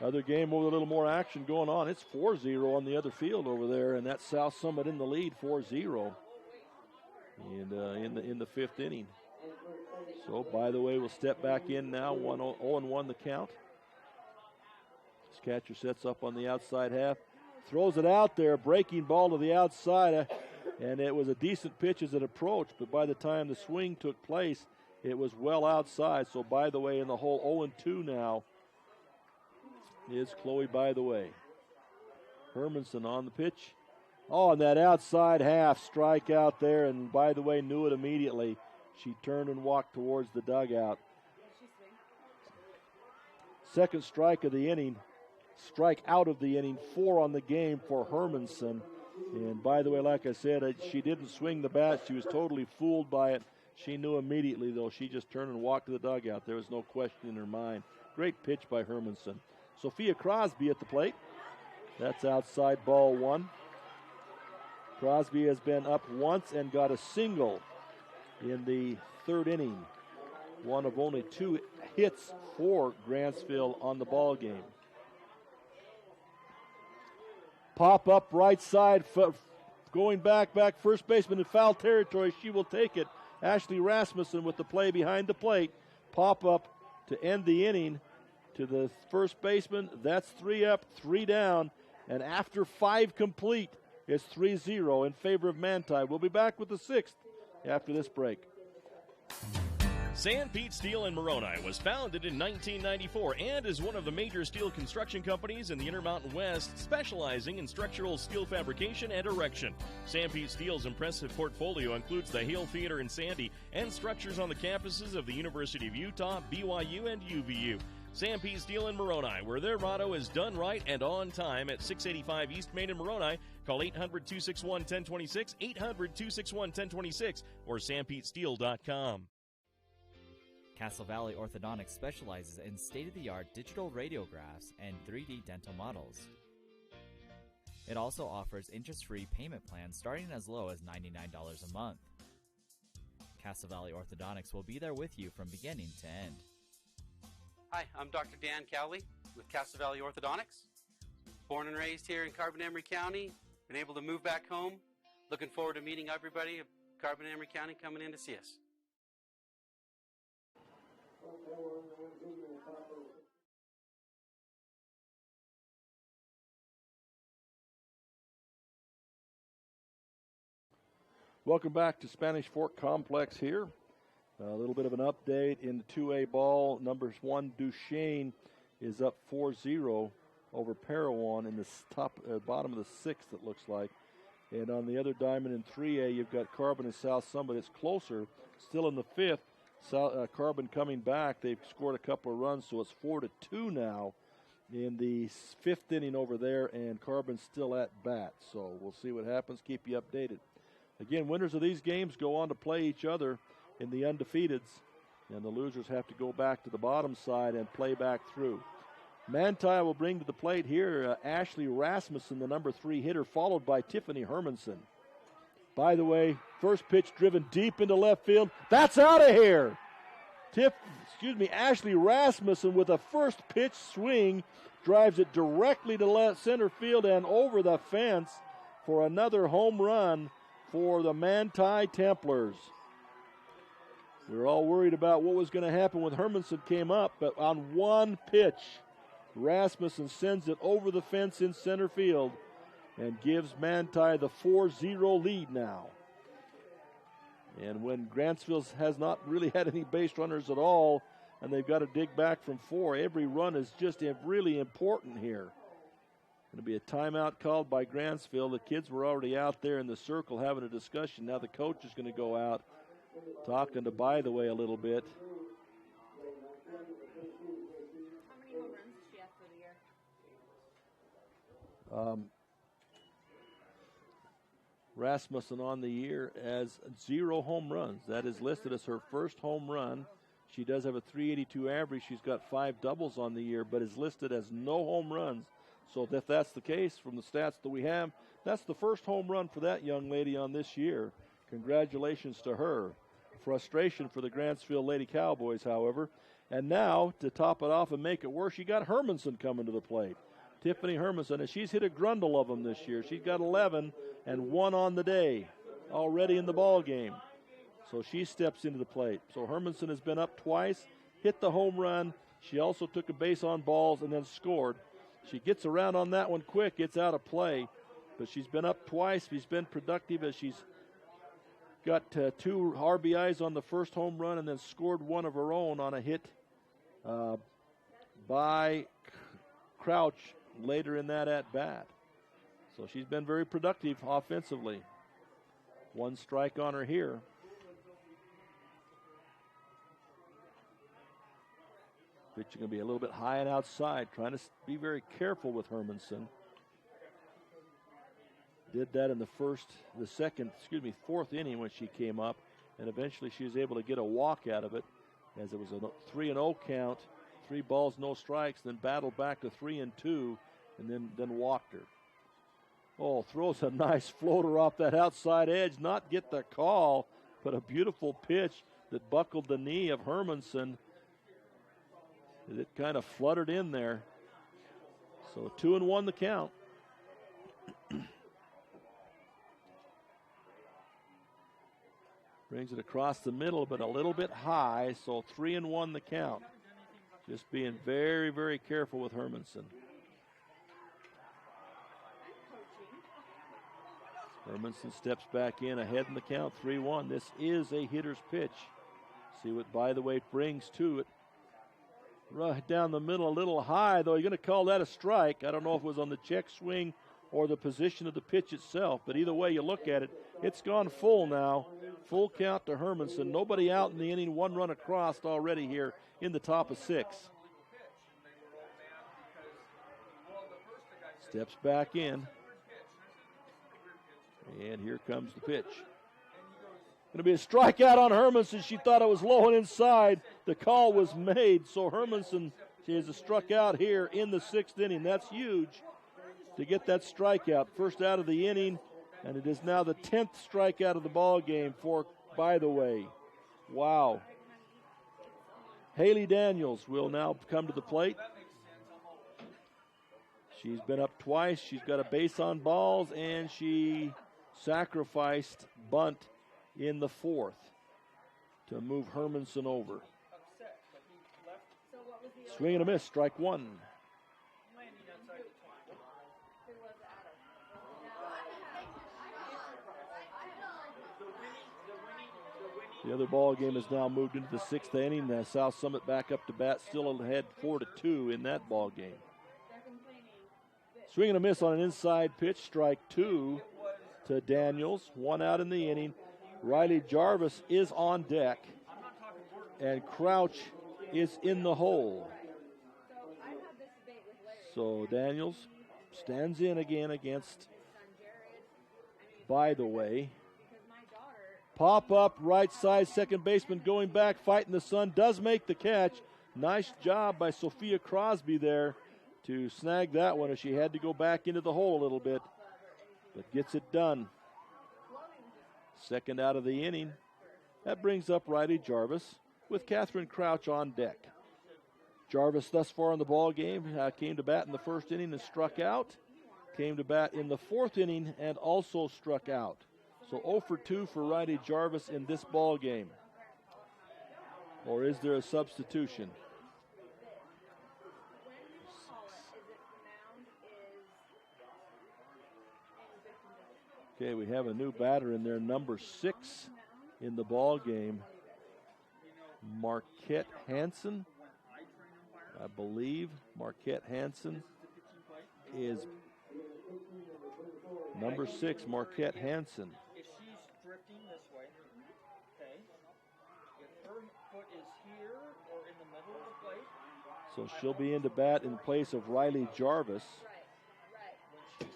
Other game with a little more action going on. It's 4-0 on the other field over there, and that's South Summit in the lead, 4-0. And in the fifth inning. So, by the way, we'll step back in now. 0-1 the count. This catcher sets up on the outside half. Throws it out there, breaking ball to the outside. And it was a decent pitch as it approached, but by the time the swing took place, it was well outside. So, by the way, in the hole 0-2 now is Chloe By the Way. Hermanson on the pitch. Oh, and that outside half strike out there, and By the Way knew it immediately. She turned and walked towards the dugout. Second strike of the inning. Strike out of the inning. 4 on the game for Hermanson. And by the way, like I said, she didn't swing the bat. She was totally fooled by it. She knew immediately, though. She just turned and walked to the dugout. There was no question in her mind. Great pitch by Hermanson. Sophia Crosby at the plate. That's outside ball 1. Crosby has been up once and got a single in the third inning. One of only 2 hits for Grantsville on the ball game. Pop up right side, going back, first baseman in foul territory. She will take it. Ashley Rasmussen with the play behind the plate. Pop up to end the inning to the first baseman. That's 3 up, 3 down. And after 5 complete, it's 3-0 in favor of Manti. We'll be back with the 6th after this break. San Pete Steel in Moroni was founded in 1994 and is one of the major steel construction companies in the Intermountain West, specializing in structural steel fabrication and erection. San Pete Steel's impressive portfolio includes the Hale Theater in Sandy and structures on the campuses of the University of Utah, BYU, and UVU. San Pete Steel in Moroni, where their motto is done right and on time, at 685 East Main in Moroni. Call 800-261-1026, 800-261-1026, or sanpetesteel.com. Castle Valley Orthodontics specializes in state-of-the-art digital radiographs and 3D dental models. It also offers interest-free payment plans starting as low as $99 a month. Castle Valley Orthodontics will be there with you from beginning to end. Hi, I'm Dr. Dan Cowley with Castle Valley Orthodontics. Born and raised here in Carbon-Emery County, been able to move back home. Looking forward to meeting everybody of Carbon-Emery County coming in to see us. Welcome back to Spanish Fork Complex here. A little bit of an update in the 2A ball. Numbers 1, Duchesne, is up 4-0 over Parowan in the bottom of the 6th, it looks like. And on the other diamond in 3A, you've got Carbon and South Summit. It's closer, still in the 5th. Carbon coming back. They've scored a couple of runs, so it's 4-2 now in the 5th inning over there, and Carbon's still at bat. So we'll see what happens. Keep you updated. Again, winners of these games go on to play each other in the undefeateds, and the losers have to go back to the bottom side and play back through. Manti will bring to the plate here Ashley Rasmussen, the number 3 hitter, followed by Tiffany Hermanson. By the way, first pitch driven deep into left field. That's out of here. Ashley Rasmussen with a first pitch swing drives it directly to left center field and over the fence for another home run for the Manti Templars. We were all worried about what was going to happen when Hermanson came up, but on one pitch, Rasmussen sends it over the fence in center field and gives Manti the 4-0 lead now. And when Grantsville has not really had any base runners at all, and they've got to dig back from 4, every run is just really important here. Going to be a timeout called by Grantsville. The kids were already out there in the circle having a discussion. Now the coach is going to go out talking to By the Way a little bit. Rasmussen on the year as 0 home runs. That is listed as her first home run. She does have a .382 average. She's got 5 doubles on the year, but is listed as no home runs. So if that's the case from the stats that we have, that's the first home run for that young lady on this year. Congratulations to her. Frustration for the Grantsville Lady Cowboys, however. And now, to top it off and make it worse, you got Hermanson coming to the plate. Tiffany Hermanson, and she's hit a grundle of them this year. She's got 11 and 1 on the day already in the ball game. So she steps into the plate. So Hermanson has been up twice, hit the home run. She also took a base on balls and then scored. She gets around on that one quick. It's out of play. But she's been up twice. She's been productive as she's got 2 RBIs on the first home run and then scored one of her own on a hit by Crouch later in that at-bat. So she's been very productive offensively. 1 strike on her here. Pitching going to be a little bit high and outside, trying to be very careful with Hermanson. Did that in the fourth inning when she came up, and eventually she was able to get a walk out of it as it was a 3-0 count, 3 balls, no strikes, then battled back to 3-2, and then walked her. Oh, throws a nice floater off that outside edge, not get the call, but a beautiful pitch that buckled the knee of Hermanson. It kind of fluttered in there. So 2-1 the count. Brings it across the middle, but a little bit high, so 3-1 the count. Just being very, very careful with Hermanson. Hermanson steps back in ahead in the count, 3-1. This is a hitter's pitch. See what, by the way, brings to it. Right down the middle, a little high, though. You're going to call that a strike. I don't know if it was on the check swing or the position of the pitch itself, but either way you look at it, it's gone full now. Full count to Hermanson. Nobody out in the inning, 1 run across already here in the top of 6. Steps back in. And here comes the pitch. Going to be a strikeout on Hermanson. She thought it was low and inside. The call was made, so Hermanson, she has a struck out here in the 6th inning. That's huge to get that strikeout. First out of the inning, and it is now the 10th strikeout of the ball game for, by the way. Wow. Haley Daniels will now come to the plate. She's been up twice. She's got a base on balls, and she sacrificed bunt in the 4th to move Hermanson over. Swing and a miss, strike 1. The other ball game has now moved into the 6th inning. South Summit back up to bat, still ahead 4-2 in that ball game. Swing and a miss on an inside pitch, strike 2 to Daniels. 1 out in the inning. Riley Jarvis is on deck, and Crouch is in the hole. So Daniels stands in again against, by the way. Pop up, right side, second baseman going back, fighting the sun, does make the catch. Nice job by Sophia Crosby there to snag that one as she had to go back into the hole a little bit, but gets it done. Second out of the inning. That brings up Riley Jarvis with Catherine Crouch on deck. Jarvis thus far in the ball game came to bat in the 1st inning and struck out. Came to bat in the 4th inning and also struck out. So 0-for-2 for Riley Jarvis in this ball game. Or is there a substitution? Okay, we have a new batter in there, number 6 in the ball game. Marquette Hansen, I believe. Marquette Hansen is number 6, Marquette Hansen. If she's drifting this way, okay, if her foot is here or in the middle of the plate. So she'll be into bat in place of Riley Jarvis. When she's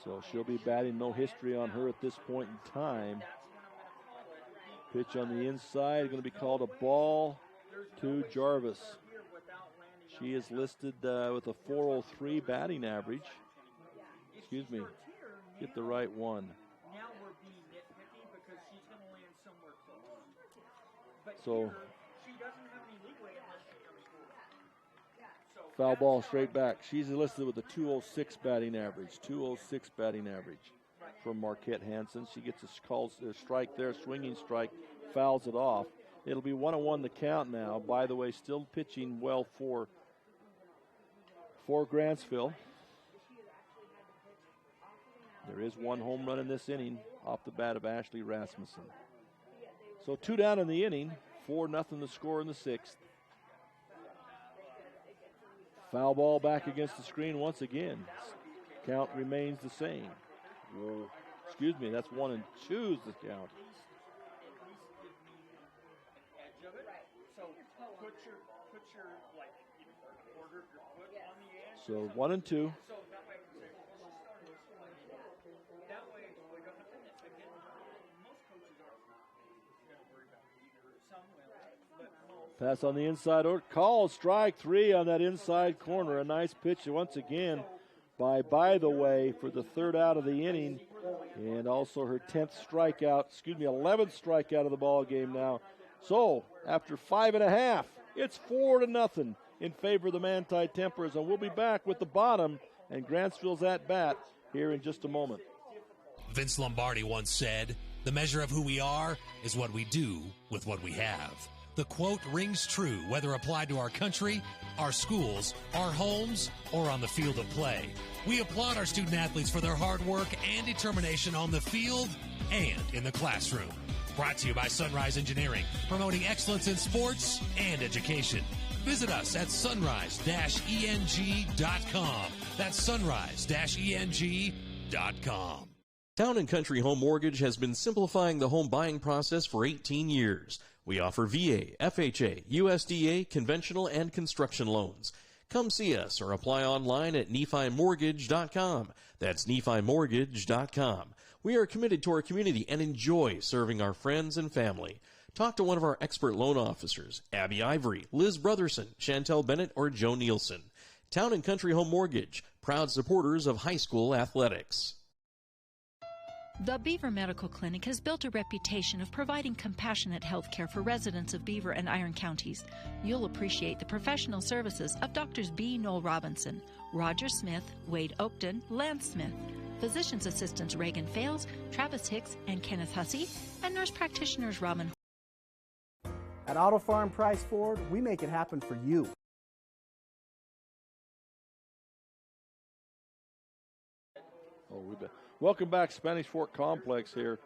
So she'll be batting. No history on her at this point in time. Pitch on the inside, going to be called a ball to Jarvis. She is listed with a 403 batting average. Excuse me, get the right one. Now we're being nitpicky because she's going to land somewhere close. But So she doesn't have any leeway unless she comes forward. So foul ball straight back. She's listed with a 206 batting average. 206 batting average from Marquette Hansen. She gets a strike there, swinging strike, fouls it off. It'll be 1-1 the count now. By the way, still pitching well for Grantsville. There is one home run in this inning off the bat of Ashley Rasmussen. So 2 down in the inning, 4-0 the score in the 6th. Foul ball back against the screen once again. Count remains the same. Whoa. Excuse me, that's 1-2 is the count. So 1-2. Pass on the inside, called strike 3 on that inside corner. A nice pitch once again by the way, for the 3rd out of the inning, and also her 11th strikeout of the ball game now. So after 5.5, it's 4-0 in favor of the Manti Templars, and we'll be back with the bottom and Grantsville's at bat here in just a moment. Vince Lombardi once said, "The measure of who we are is what we do with what we have." The quote rings true whether applied to our country, our schools, our homes, or on the field of play. We applaud our student athletes for their hard work and determination on the field and in the classroom. Brought to you by Sunrise Engineering, promoting excellence in sports and education. Visit us at sunrise-eng.com. That's sunrise-eng.com. Town & Country Home Mortgage has been simplifying the home buying process for 18 years. We offer VA, FHA, USDA, conventional, and construction loans. Come see us or apply online at NephiMortgage.com. That's NephiMortgage.com. We are committed to our community and enjoy serving our friends and family. Talk to one of our expert loan officers, Abby Ivory, Liz Brotherson, Chantel Bennett, or Joe Nielsen. Town & Country Home Mortgage, proud supporters of high school athletics. The Beaver Medical Clinic has built a reputation of providing compassionate health care for residents of Beaver and Iron counties. You'll appreciate the professional services of Doctors B. Noel Robinson, Roger Smith, Wade Oakton, Lance Smith, physician's assistants Reagan Fales, Travis Hicks, and Kenneth Hussey, and nurse practitioners Robin. At Auto Farm Price Ford, we make it happen for you. Welcome back, Spanish Fork Complex here,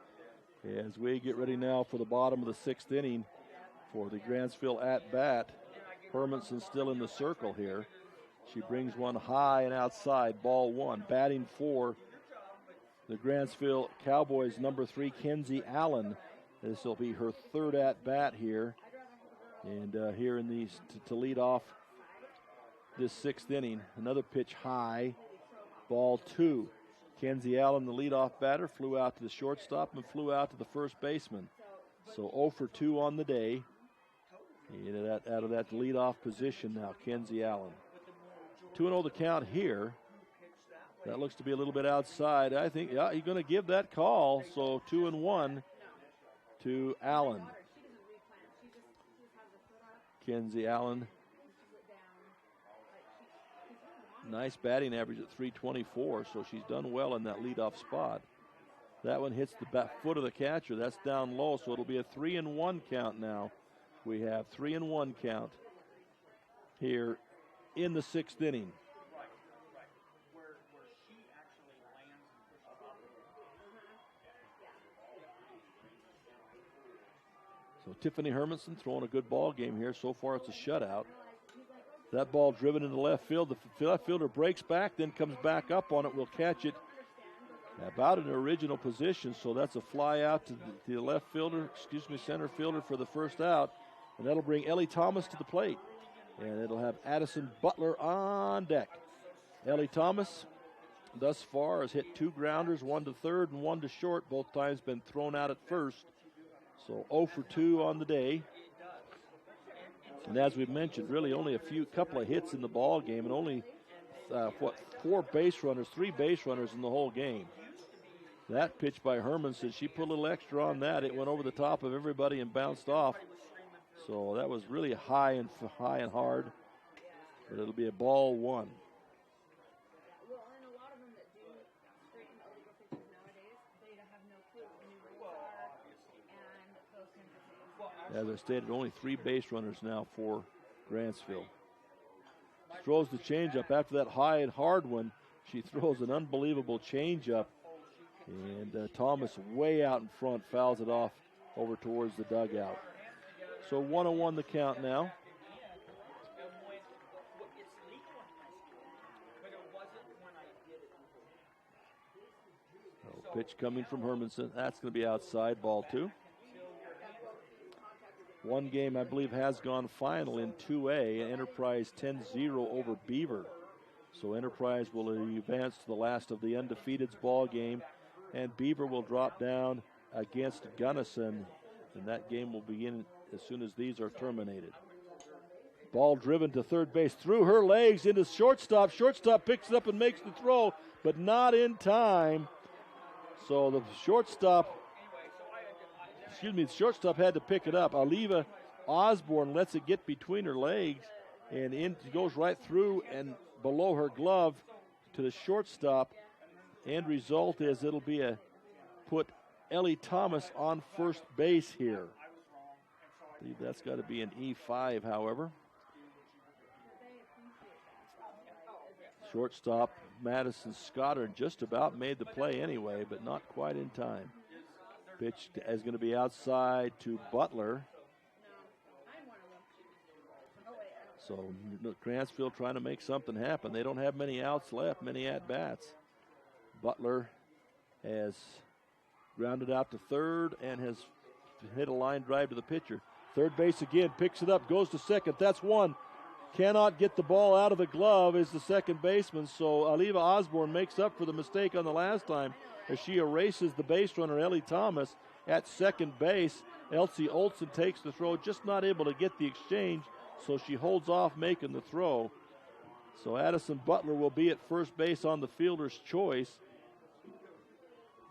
as we get ready now for the bottom of the 6th inning for the Grantsville at-bat. Hermanson still in the circle here. She brings one high and outside, ball 1. Batting for the Grantsville Cowboys, number 3, Kenzie Allen. This will be her 3rd at-bat here, and here in these to lead off this 6th inning. Another pitch high, ball 2. Kenzie Allen, the leadoff batter, flew out to the shortstop and flew out to the first baseman. So 0 for 2 on the day. And out of that leadoff position now, Kenzie Allen. 2-0 the count here. That looks to be a little bit outside. I think, yeah, he's going to give that call. So 2-1 to Allen. Kenzie Allen. Nice batting average at .324, so she's done well in that leadoff spot. That one hits the back foot of the catcher. That's down low, so it'll be a 3-1 count now. We have 3-1 count here in the 6th inning. So Tiffany Hermanson throwing a good ball game here. So far it's a shutout. That ball driven into left field. The left fielder breaks back, then comes back up on it. Will catch it about in the original position. So that's a fly out to the left fielder, center fielder for the first out. And that'll bring Ellie Thomas to the plate. And it'll have Addison Butler on deck. Ellie Thomas thus far has hit 2 grounders, 1 to third and 1 to short. Both times been thrown out at first. So 0 for 2 on the day. And as we mentioned, really only a couple of hits in the ball game, and only 3 base runners in the whole game. That pitch by Hermanson, she put a little extra on that. It went over the top of everybody and bounced off. So that was really high and hard. But it'll be a ball 1. As I stated, only 3 base runners now for Grantsville. Throws the changeup after that high and hard one. She throws an unbelievable changeup, and Thomas way out in front fouls it off over towards the dugout. So 1-1 the count now. So pitch coming from Hermanson. That's going to be outside, ball 2. One game, I believe, has gone final in 2A. Enterprise 10-0 over Beaver. So Enterprise will advance to the last of the undefeateds ball game, and Beaver will drop down against Gunnison, and that game will begin as soon as these are terminated. Ball driven to third base through her legs into shortstop. Shortstop picks it up and makes the throw, but not in time. So the shortstop had to pick it up. Oliva Osborne lets it get between her legs, and it goes right through and below her glove to the shortstop. End result is it'll be put Ellie Thomas on first base here. I believe that's got to be an E5, however. Shortstop Madison Scotter just about made the play anyway, but not quite in time. Pitch is going to be outside to Butler. So Grantsville trying to make something happen. They don't have many outs left, many at-bats. Butler has grounded out to third and has hit a line drive to the pitcher. Third base again, picks it up, goes to second. That's 1. Cannot get the ball out of the glove is the second baseman. So Oliva Osborne makes up for the mistake on the last time as she erases the base runner, Ellie Thomas, at second base. Elsie Olson takes the throw, just not able to get the exchange, so she holds off making the throw. So Addison Butler will be at first base on the fielder's choice,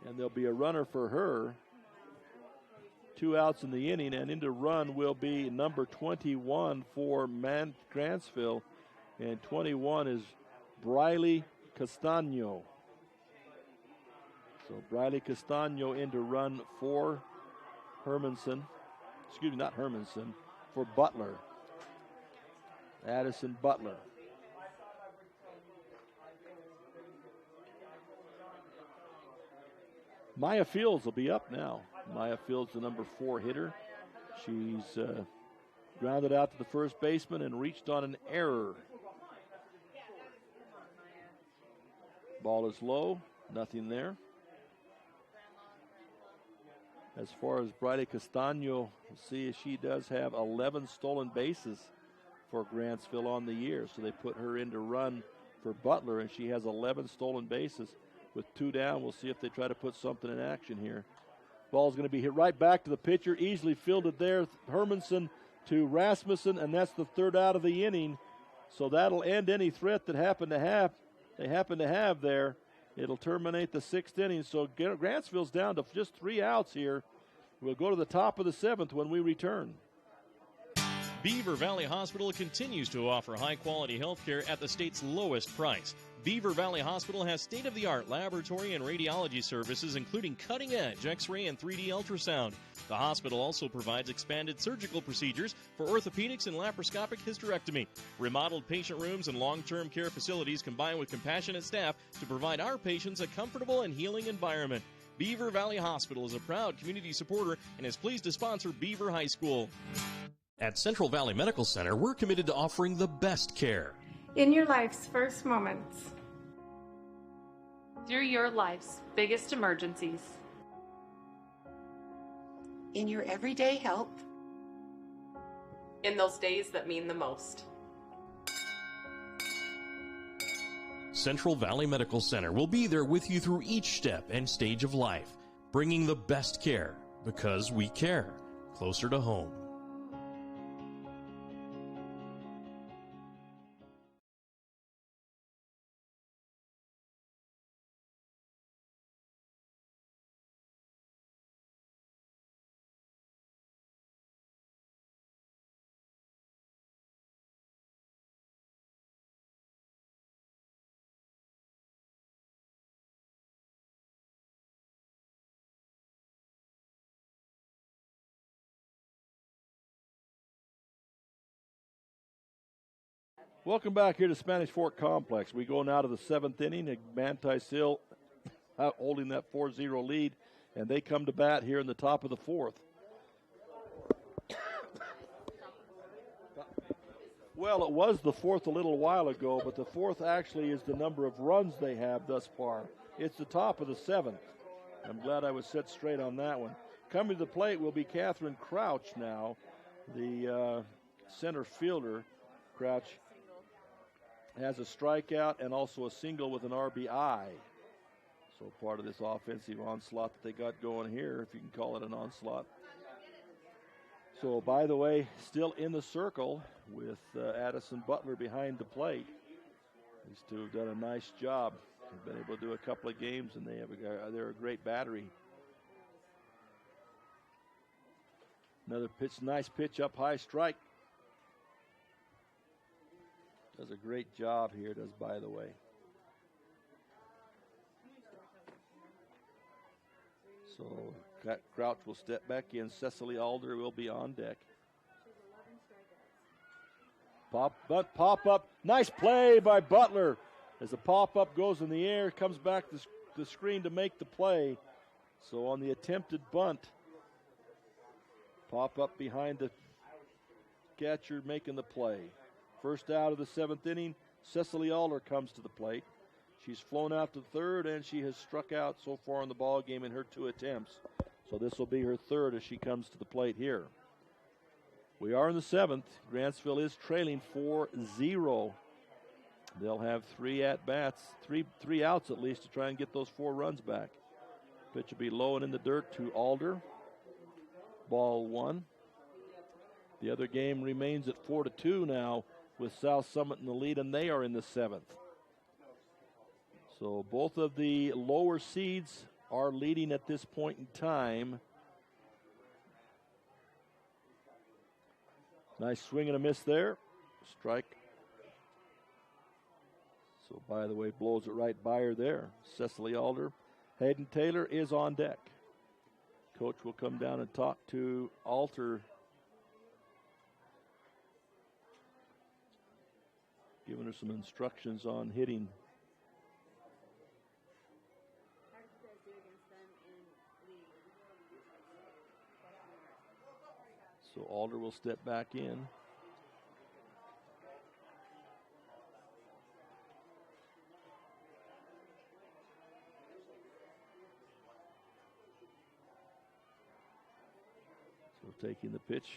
and there'll be a runner for her. 2 outs in the inning, and into run will be number 21 for Grantsville, and 21 is Briley Castano. So Briley Castano into run for Hermanson. Excuse me, not Hermanson, for Butler. Addison Butler. Maya Fields will be up now. Maya Fields, the number 4 hitter. She's grounded out to the first baseman and reached on an error. Ball is low, nothing there. As far as Briley Castano, see, she does have 11 stolen bases for Grantsville on the year. So they put her into run for Butler, and she has 11 stolen bases. With 2 down, we'll see if they try to put something in action here. Ball's going to be hit right back to the pitcher, easily fielded there. Hermanson to Rasmussen, and that's the 3rd out of the inning. So that'll end any threat that they happen to have there. It'll terminate the 6th inning. So Grantsville's down to just 3 outs here. We'll go to the top of the 7th when we return. Beaver Valley Hospital continues to offer high-quality health care at the state's lowest price. Beaver Valley Hospital has state-of-the-art laboratory and radiology services, including cutting-edge X-ray and 3D ultrasound. The hospital also provides expanded surgical procedures for orthopedics and laparoscopic hysterectomy. Remodeled patient rooms and long-term care facilities combine with compassionate staff to provide our patients a comfortable and healing environment. Beaver Valley Hospital is a proud community supporter and is pleased to sponsor Beaver High School. At Central Valley Medical Center, we're committed to offering the best care. In your life's first moments. Through your life's biggest emergencies. In your everyday help. In those days that mean the most. Central Valley Medical Center will be there with you through each step and stage of life, bringing the best care because we care, closer to home. Welcome back here to Spanish Fork Complex. We go now to the 7th inning. Manti still holding that 4-0 lead, and they come to bat here in the top of the 4th. Well, it was the 4th a little while ago, but the 4th actually is the number of runs they have thus far. It's the top of the 7th. I'm glad I was set straight on that one. Coming to the plate will be Catherine Crouch now, the center fielder. Crouch has a strikeout and also a single with an RBI. So part of this offensive onslaught that they got going here, if you can call it an onslaught. So, by the way, still in the circle with Addison Butler behind the plate. These two have done a nice job. They've been able to do a couple of games, and they're a great battery. Another pitch, nice pitch up high, strike. Does a great job here, does by the way. So Crouch will step back in. Cecily Alder will be on deck. Pop up. Nice play by Butler. As the pop up goes in the air, comes back to the screen to make the play. So on the attempted bunt, pop up behind the catcher making the play. First out of the 7th inning, Cecily Alder comes to the plate. She's flown out to third, and she has struck out so far in the ball game in her 2 attempts. So this will be her 3rd as she comes to the plate here. We are in the 7th. Grantsville is trailing 4-0. They'll have 3 at-bats, three outs at least to try and get those 4 runs back. Pitch will be low and in the dirt to Alder. Ball 1. The other game remains at 4-2 now, with South Summit in the lead, and they are in the 7th. So both of the lower seeds are leading at this point in time. Nice swing and a miss there. Strike. So, by the way, blows it right by her there. Cecily Alder. Hayden Taylor is on deck. Coach will come down and talk to Alter, giving her some instructions on hitting. So Alder will step back in. So taking the pitch,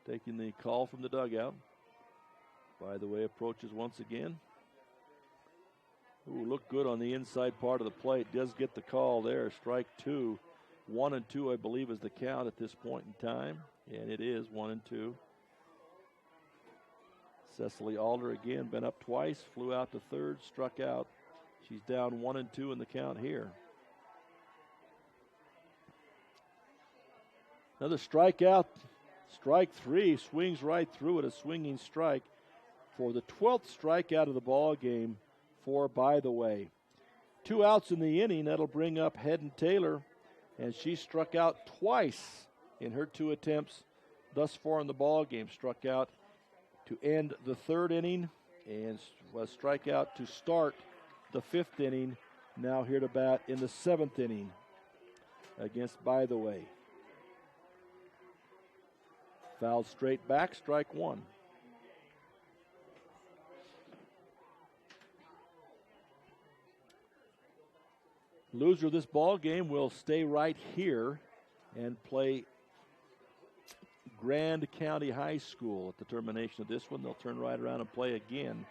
taking the call from the dugout. By the way, approaches once again. Ooh, looked good on the inside part of the plate. Does get the call there. Strike 2. 1-2, I believe, is the count at this point in time. And it is 1-2. Cecily Alder again, been up twice, flew out to third, struck out. She's down 1-2 in the count here. Another strikeout. Strike 3, swings right through it, a swinging strike for the 12th strikeout of the ball game for By the Way. 2 outs in the inning. That'll bring up Hayden Taylor, and she struck out twice in her 2 attempts thus far in the ball game. Struck out to end the 3rd inning and was strike out to start the 5th inning. Now here to bat in the 7th inning against By the Way. Foul straight back, strike 1. Loser of this ball game will stay right here and play Grand County High School at the termination of this one. They'll turn right around and play again.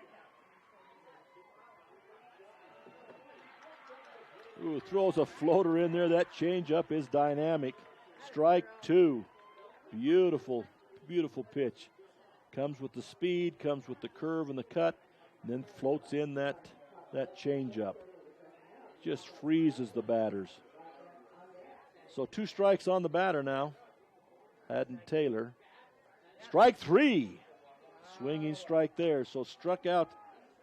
Ooh, throws a floater in there. That changeup is dynamic. Strike two. Beautiful, beautiful pitch. Comes with the speed, comes with the curve and the cut, and then floats in that changeup. Just freezes the batters. So 2 strikes on the batter now. Haddon Taylor. Strike 3. Swinging strike there. So struck out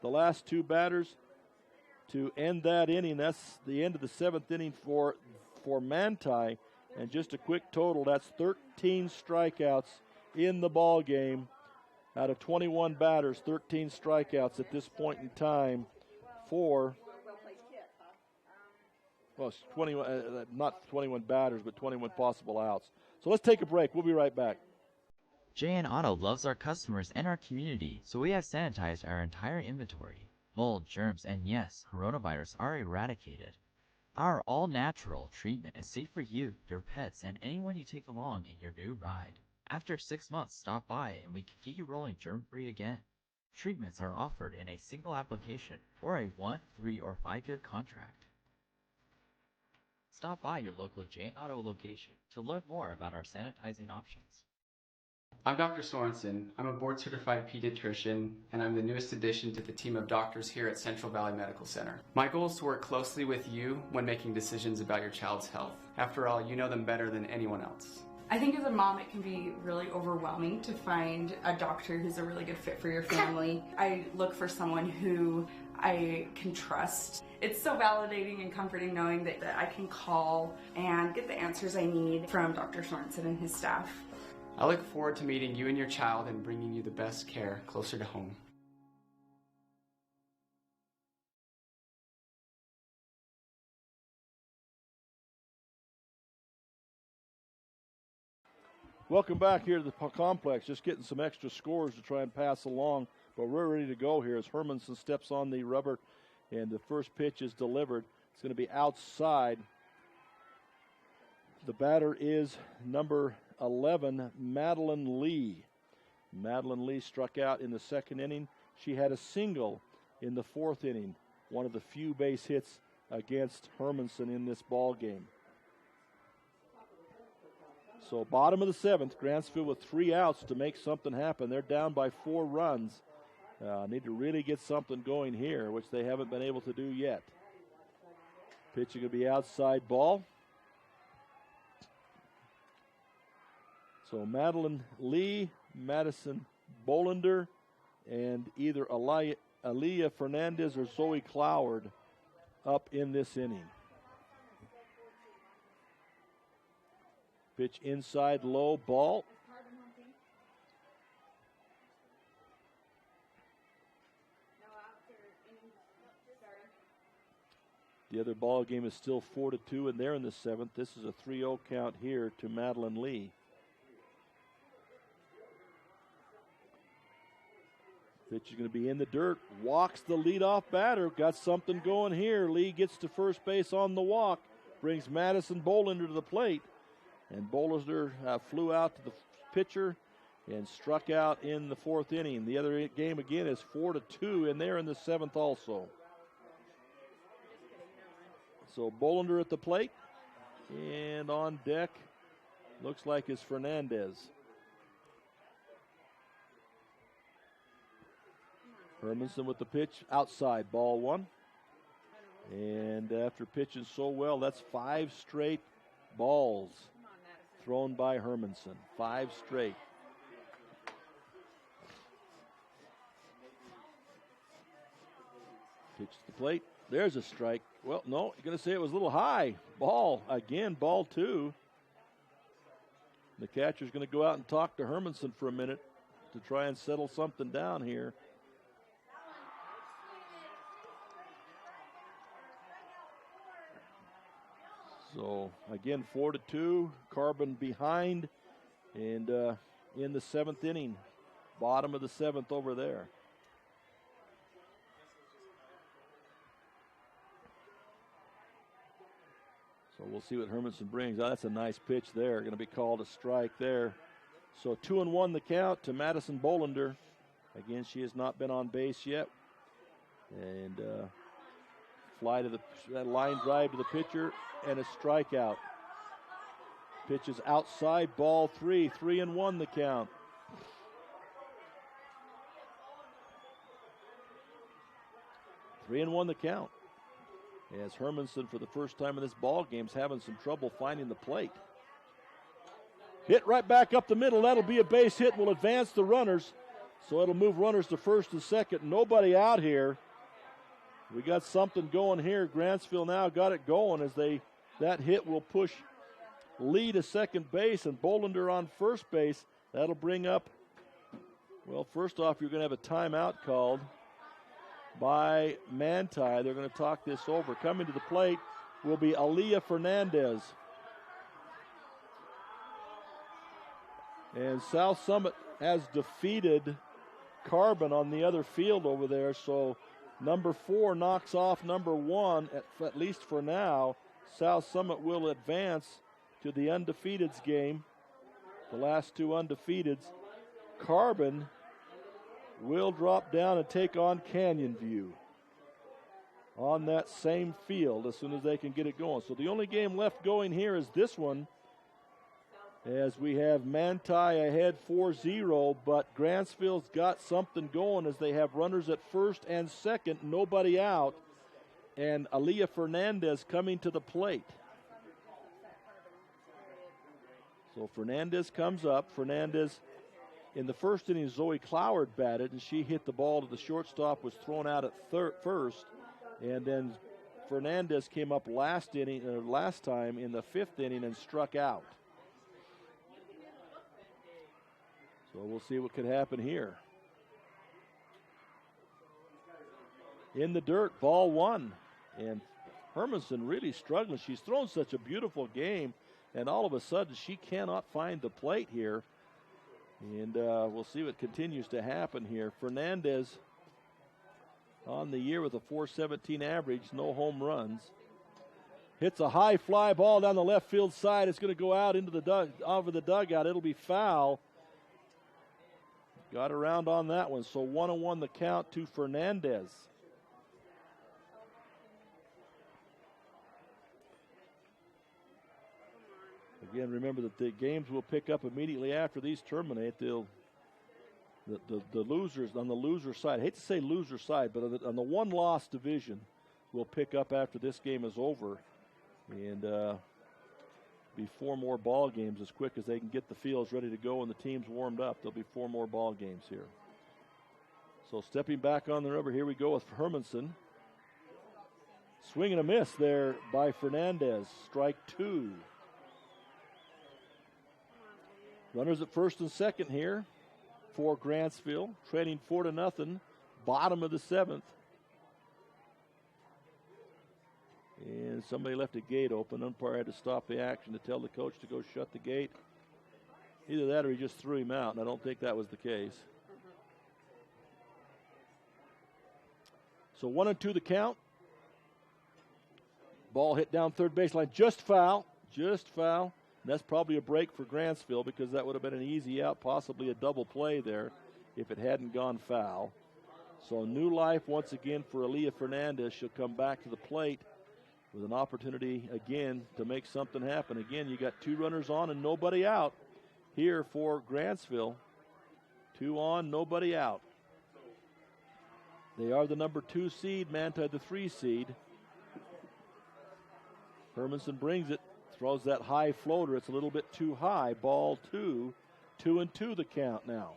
the last 2 batters to end that inning. That's the end of the 7th inning for Manti. And just a quick total, that's 13 strikeouts in the ball game. Out of 21 batters, 13 strikeouts at this point in time for, well, it's 21, not 21 batters, but 21 possible outs. So let's take a break. We'll be right back. JN Auto loves our customers and our community, so we have sanitized our entire inventory. Mold, germs, and yes, coronavirus are eradicated. Our all-natural treatment is safe for you, your pets, and anyone you take along in your new ride. After 6 months, stop by and we can get you rolling germ-free again. Treatments are offered in a single application or a 1, 3, or 5-year contract. Stop by your local JN Auto location to learn more about our sanitizing options. I'm Dr. Sorensen. I'm a board-certified pediatrician, and I'm the newest addition to the team of doctors here at Central Valley Medical Center. My goal is to work closely with you when making decisions about your child's health. After all, you know them better than anyone else. I think as a mom, it can be really overwhelming to find a doctor who's a really good fit for your family. I look for someone who I can trust. It's so validating and comforting knowing that I can call and get the answers I need from Dr. Sorensen and his staff. I look forward to meeting you and your child and bringing you the best care closer to home. Welcome back here to the complex. Just getting some extra scores to try and pass along, but we're ready to go here as Hermanson steps on the rubber and the first pitch is delivered. It's going to be outside. The batter is number 11, Madeline Lee. Madeline Lee struck out in the 2nd inning. She had a single in the 4th inning, one of the few base hits against Hermanson in this ball game. So bottom of the 7th, Grantsville with 3 outs to make something happen. They're down by 4 runs. Need to really get something going here, which they haven't been able to do yet. Pitching will be outside ball. So Madeline Lee, Madison Bolander, and either Aaliyah Fernandez or Zoe Cloward up in this inning. Pitch inside, low, ball. The other ball game is still 4-2, and they're in the 7th. This is a 3-0 count here to Madeline Lee. Pitch is going to be in the dirt. Walks the leadoff batter. Got something going here. Lee gets to first base on the walk. Brings Madison Bolander to the plate. And Bolander flew out to the pitcher and struck out in the 4th inning. The other game again is 4-2, and they're in the 7th also. So Bolander at the plate. And on deck, looks like it's Fernandez. Hermanson with the pitch, outside, ball 1. And after pitching so well, that's 5 straight balls thrown by Hermanson. 5 straight. Pitch to the plate. There's a strike. Well, no, you're going to say it was a little high. Ball, again, ball 2. The catcher's going to go out and talk to Hermanson for a minute to try and settle something down here. So, again, 4-2, Carbon behind, and in the 7th inning, bottom of the 7th over there. So we'll see what Hermanson brings. Oh, that's a nice pitch there. Going to be called a strike there. So 2-1 the count to Madison Bolander. Again, she has not been on base yet. And Fly to that line drive to the pitcher, and a strikeout. Pitch is outside, ball 3, 3-1 the count. Three and 1 the count. As Hermanson, for the first time in this ball game, is having some trouble finding the plate. Hit right back up the middle. That'll be a base hit. Will advance the runners. So it'll move runners to first and second. Nobody out here. We got something going here. Grantsville now got it going as that hit will push Lee to second base and Bolender on first base. That'll bring up, well, first off, you're going to have a timeout called by Manti. They're going to talk this over. Coming to the plate will be Aaliyah Fernandez. And South Summit has defeated Carbon on the other field over there, so number 4 knocks off number 1, at least for now. South Summit will advance to the undefeateds game, the last 2 undefeateds. Carbon will drop down and take on Canyon View on that same field as soon as they can get it going. So the only game left going here is this one, as we have Manti ahead 4-0, but Grantsville's got something going as they have runners at first and second, nobody out, and Aaliyah Fernandez coming to the plate. So Fernandez comes up. Fernandez, in the first inning, Zoe Cloward batted, and she hit the ball to the shortstop, was thrown out at first, and then Fernandez came up last time in the 5th inning and struck out. So we'll see what could happen here. In the dirt, ball 1. And Hermanson really struggling. She's thrown such a beautiful game, and all of a sudden she cannot find the plate here. And we'll see what continues to happen here. Fernandez on the year with a .417 average, no home runs. Hits a high fly ball down the left field side. It's going to go out into over the dugout. It'll be foul. Got around on that one, so 1-1 the count to Fernandez. Again, remember that the games will pick up immediately after these terminate. The losers on the loser side, I hate to say loser side, but on the one-loss division will pick up after this game is over. And be 4 more ball games as quick as they can get the fields ready to go and the teams warmed up. There'll be 4 more ball games here. So stepping back on the rubber, here we go with Hermanson. Swing and a miss there by Fernandez. Strike 2. Runners at first and second here for Grantsville, trailing 4-0, bottom of the 7th. And somebody left a gate open. Umpire had to stop the action to tell the coach to go shut the gate. Either that or he just threw him out, and I don't think that was the case. So 1-2 the count. Ball hit down third baseline. Just foul. Just foul. And that's probably a break for Grantsville because that would have been an easy out, possibly a double play there if it hadn't gone foul. So new life once again for Aaliyah Fernandez. She'll come back to the plate with an opportunity again to make something happen. Again, you got 2 runners on and nobody out here for Grantsville. 2 on, nobody out. They are the number 2 seed, Manti the 3 seed. Hermanson brings it, throws that high floater. It's a little bit too high. Ball 2, 2-2 the count now.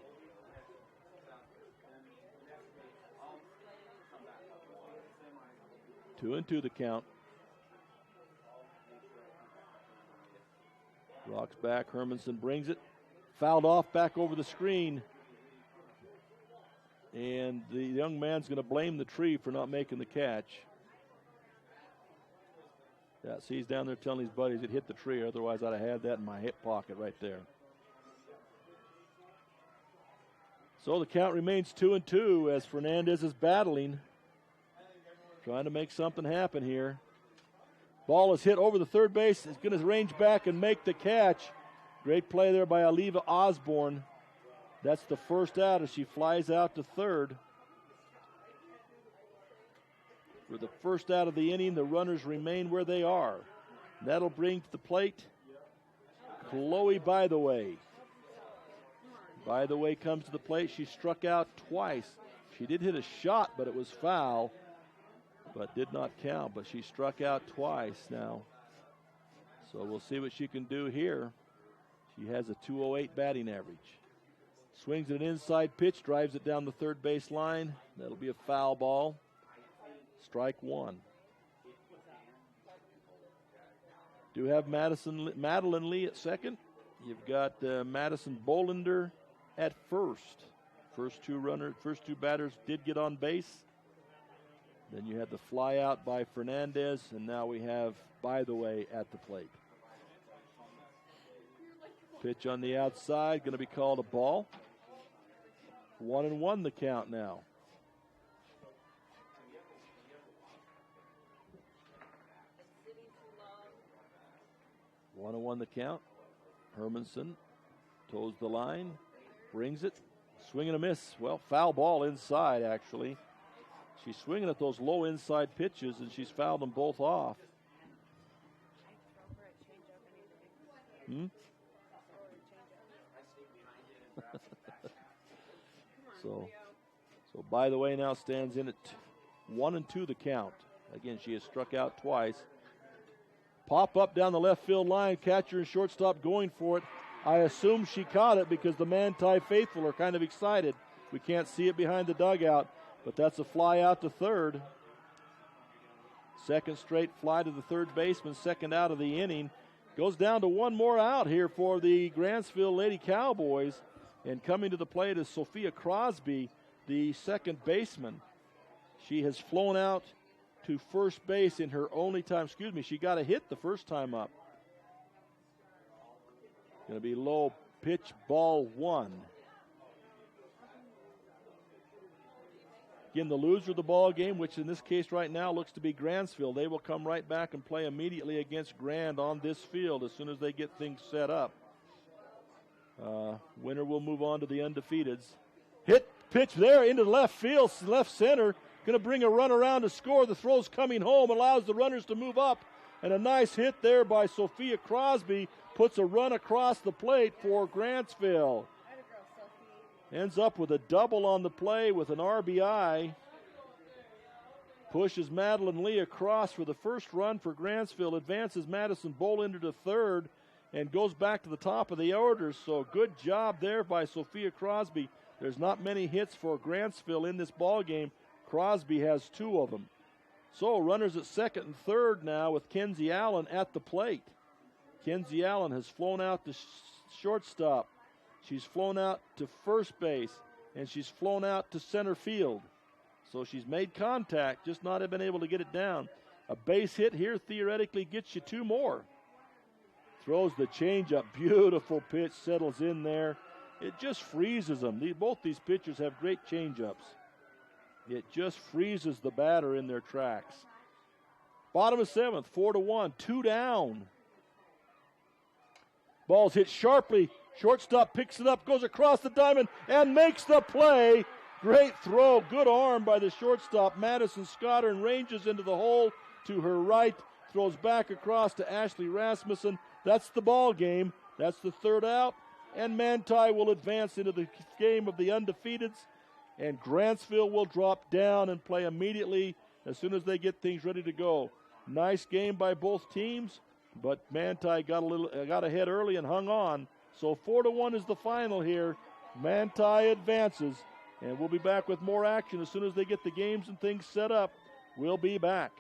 Two and 2 the count. Rocks back, Hermanson brings it. Fouled off back over the screen. And the young man's going to blame the tree for not making the catch. Yeah, see, he's down there telling his buddies it hit the tree, otherwise I'd have had that in my hip pocket right there. So the count remains 2-2 as Fernandez is battling, trying to make something happen here. Ball is hit over the third base. It's going to range back and make the catch. Great play there by Aliva Osborne. That's the first out as she flies out to third. For the first out of the inning, the runners remain where they are. That'll bring to the plate Chloe By the Way. By the Way comes to the plate. She struck out twice. She did hit a shot, but it was foul, but did not count. But she struck out twice now. So we'll see what she can do here. She has a .208 batting average. Swings at an inside pitch, drives it down the third base line. That'll be a foul ball. Strike one. Do have Madeline Lee at second. You've got Madison Bolender at first. First two batters did get on base. Then you had the fly out by Fernandez, and now we have By the Way at the plate. Pitch on the outside, going to be called a ball. 1-1 the count now. One and one the count. Hermanson toes the line, brings it, swing and a miss. Well, foul ball inside, actually. She's swinging at those low inside pitches, and she's fouled them both off. So By the Way now stands in at 1-2 the count. Again, she has struck out twice. Pop up down the left field line, catcher and shortstop going for it. I assume she caught it because the Manti faithful are kind of excited. We can't see it behind the dugout, but that's a fly out to third. Second straight fly to the third baseman, second out of the inning. Goes down to one more out here for the Grantsville Lady Cowboys. And coming to the plate is Sophia Crosby, the second baseman. She has flown out to first base in her only time. She got a hit the first time up. Going to be low pitch, ball one. Again, the loser of the ball game, which in this case right now looks to be Grantsville, they will come right back and play immediately against Grand on this field as soon as they get things set up. Winner will move on to the undefeateds. Hit pitch there into the left field, left center. Going to bring a run around to score. The throw's coming home, allows the runners to move up. And a nice hit there by Sophia Crosby puts a run across the plate for Grantsville. Ends up with a double on the play with an RBI. Pushes Madeline Lee across for the first run for Grantsville. Advances Madison Bolender to third and goes back to the top of the order. So good job there by Sophia Crosby. There's not many hits for Grantsville in this ball game. Crosby has two of them. So runners at second and third now with Kenzie Allen at the plate. Kenzie Allen has flown out to shortstop. She's flown out to first base, and she's flown out to center field. So she's made contact, just not have been able to get it down. A base hit here theoretically gets you two more. Throws the changeup. Beautiful pitch, settles in there. It just freezes them. Both these pitchers have great changeups. It just freezes the batter in their tracks. Bottom of seventh, 4-1, 2 down. Ball's hit sharply. Shortstop picks it up, goes across the diamond, and makes the play. Great throw, good arm by the shortstop, Madison Scotter, and ranges into the hole to her right. Throws back across to Ashley Rasmussen. That's the ball game. That's the third out. And Manti will advance into the game of the undefeateds. And Grantsville will drop down and play immediately as soon as they get things ready to go. Nice game by both teams, but Manti got ahead early and hung on. So 4-1 is the final here. Manti advances, and we'll be back with more action as soon as they get the games and things set up. We'll be back.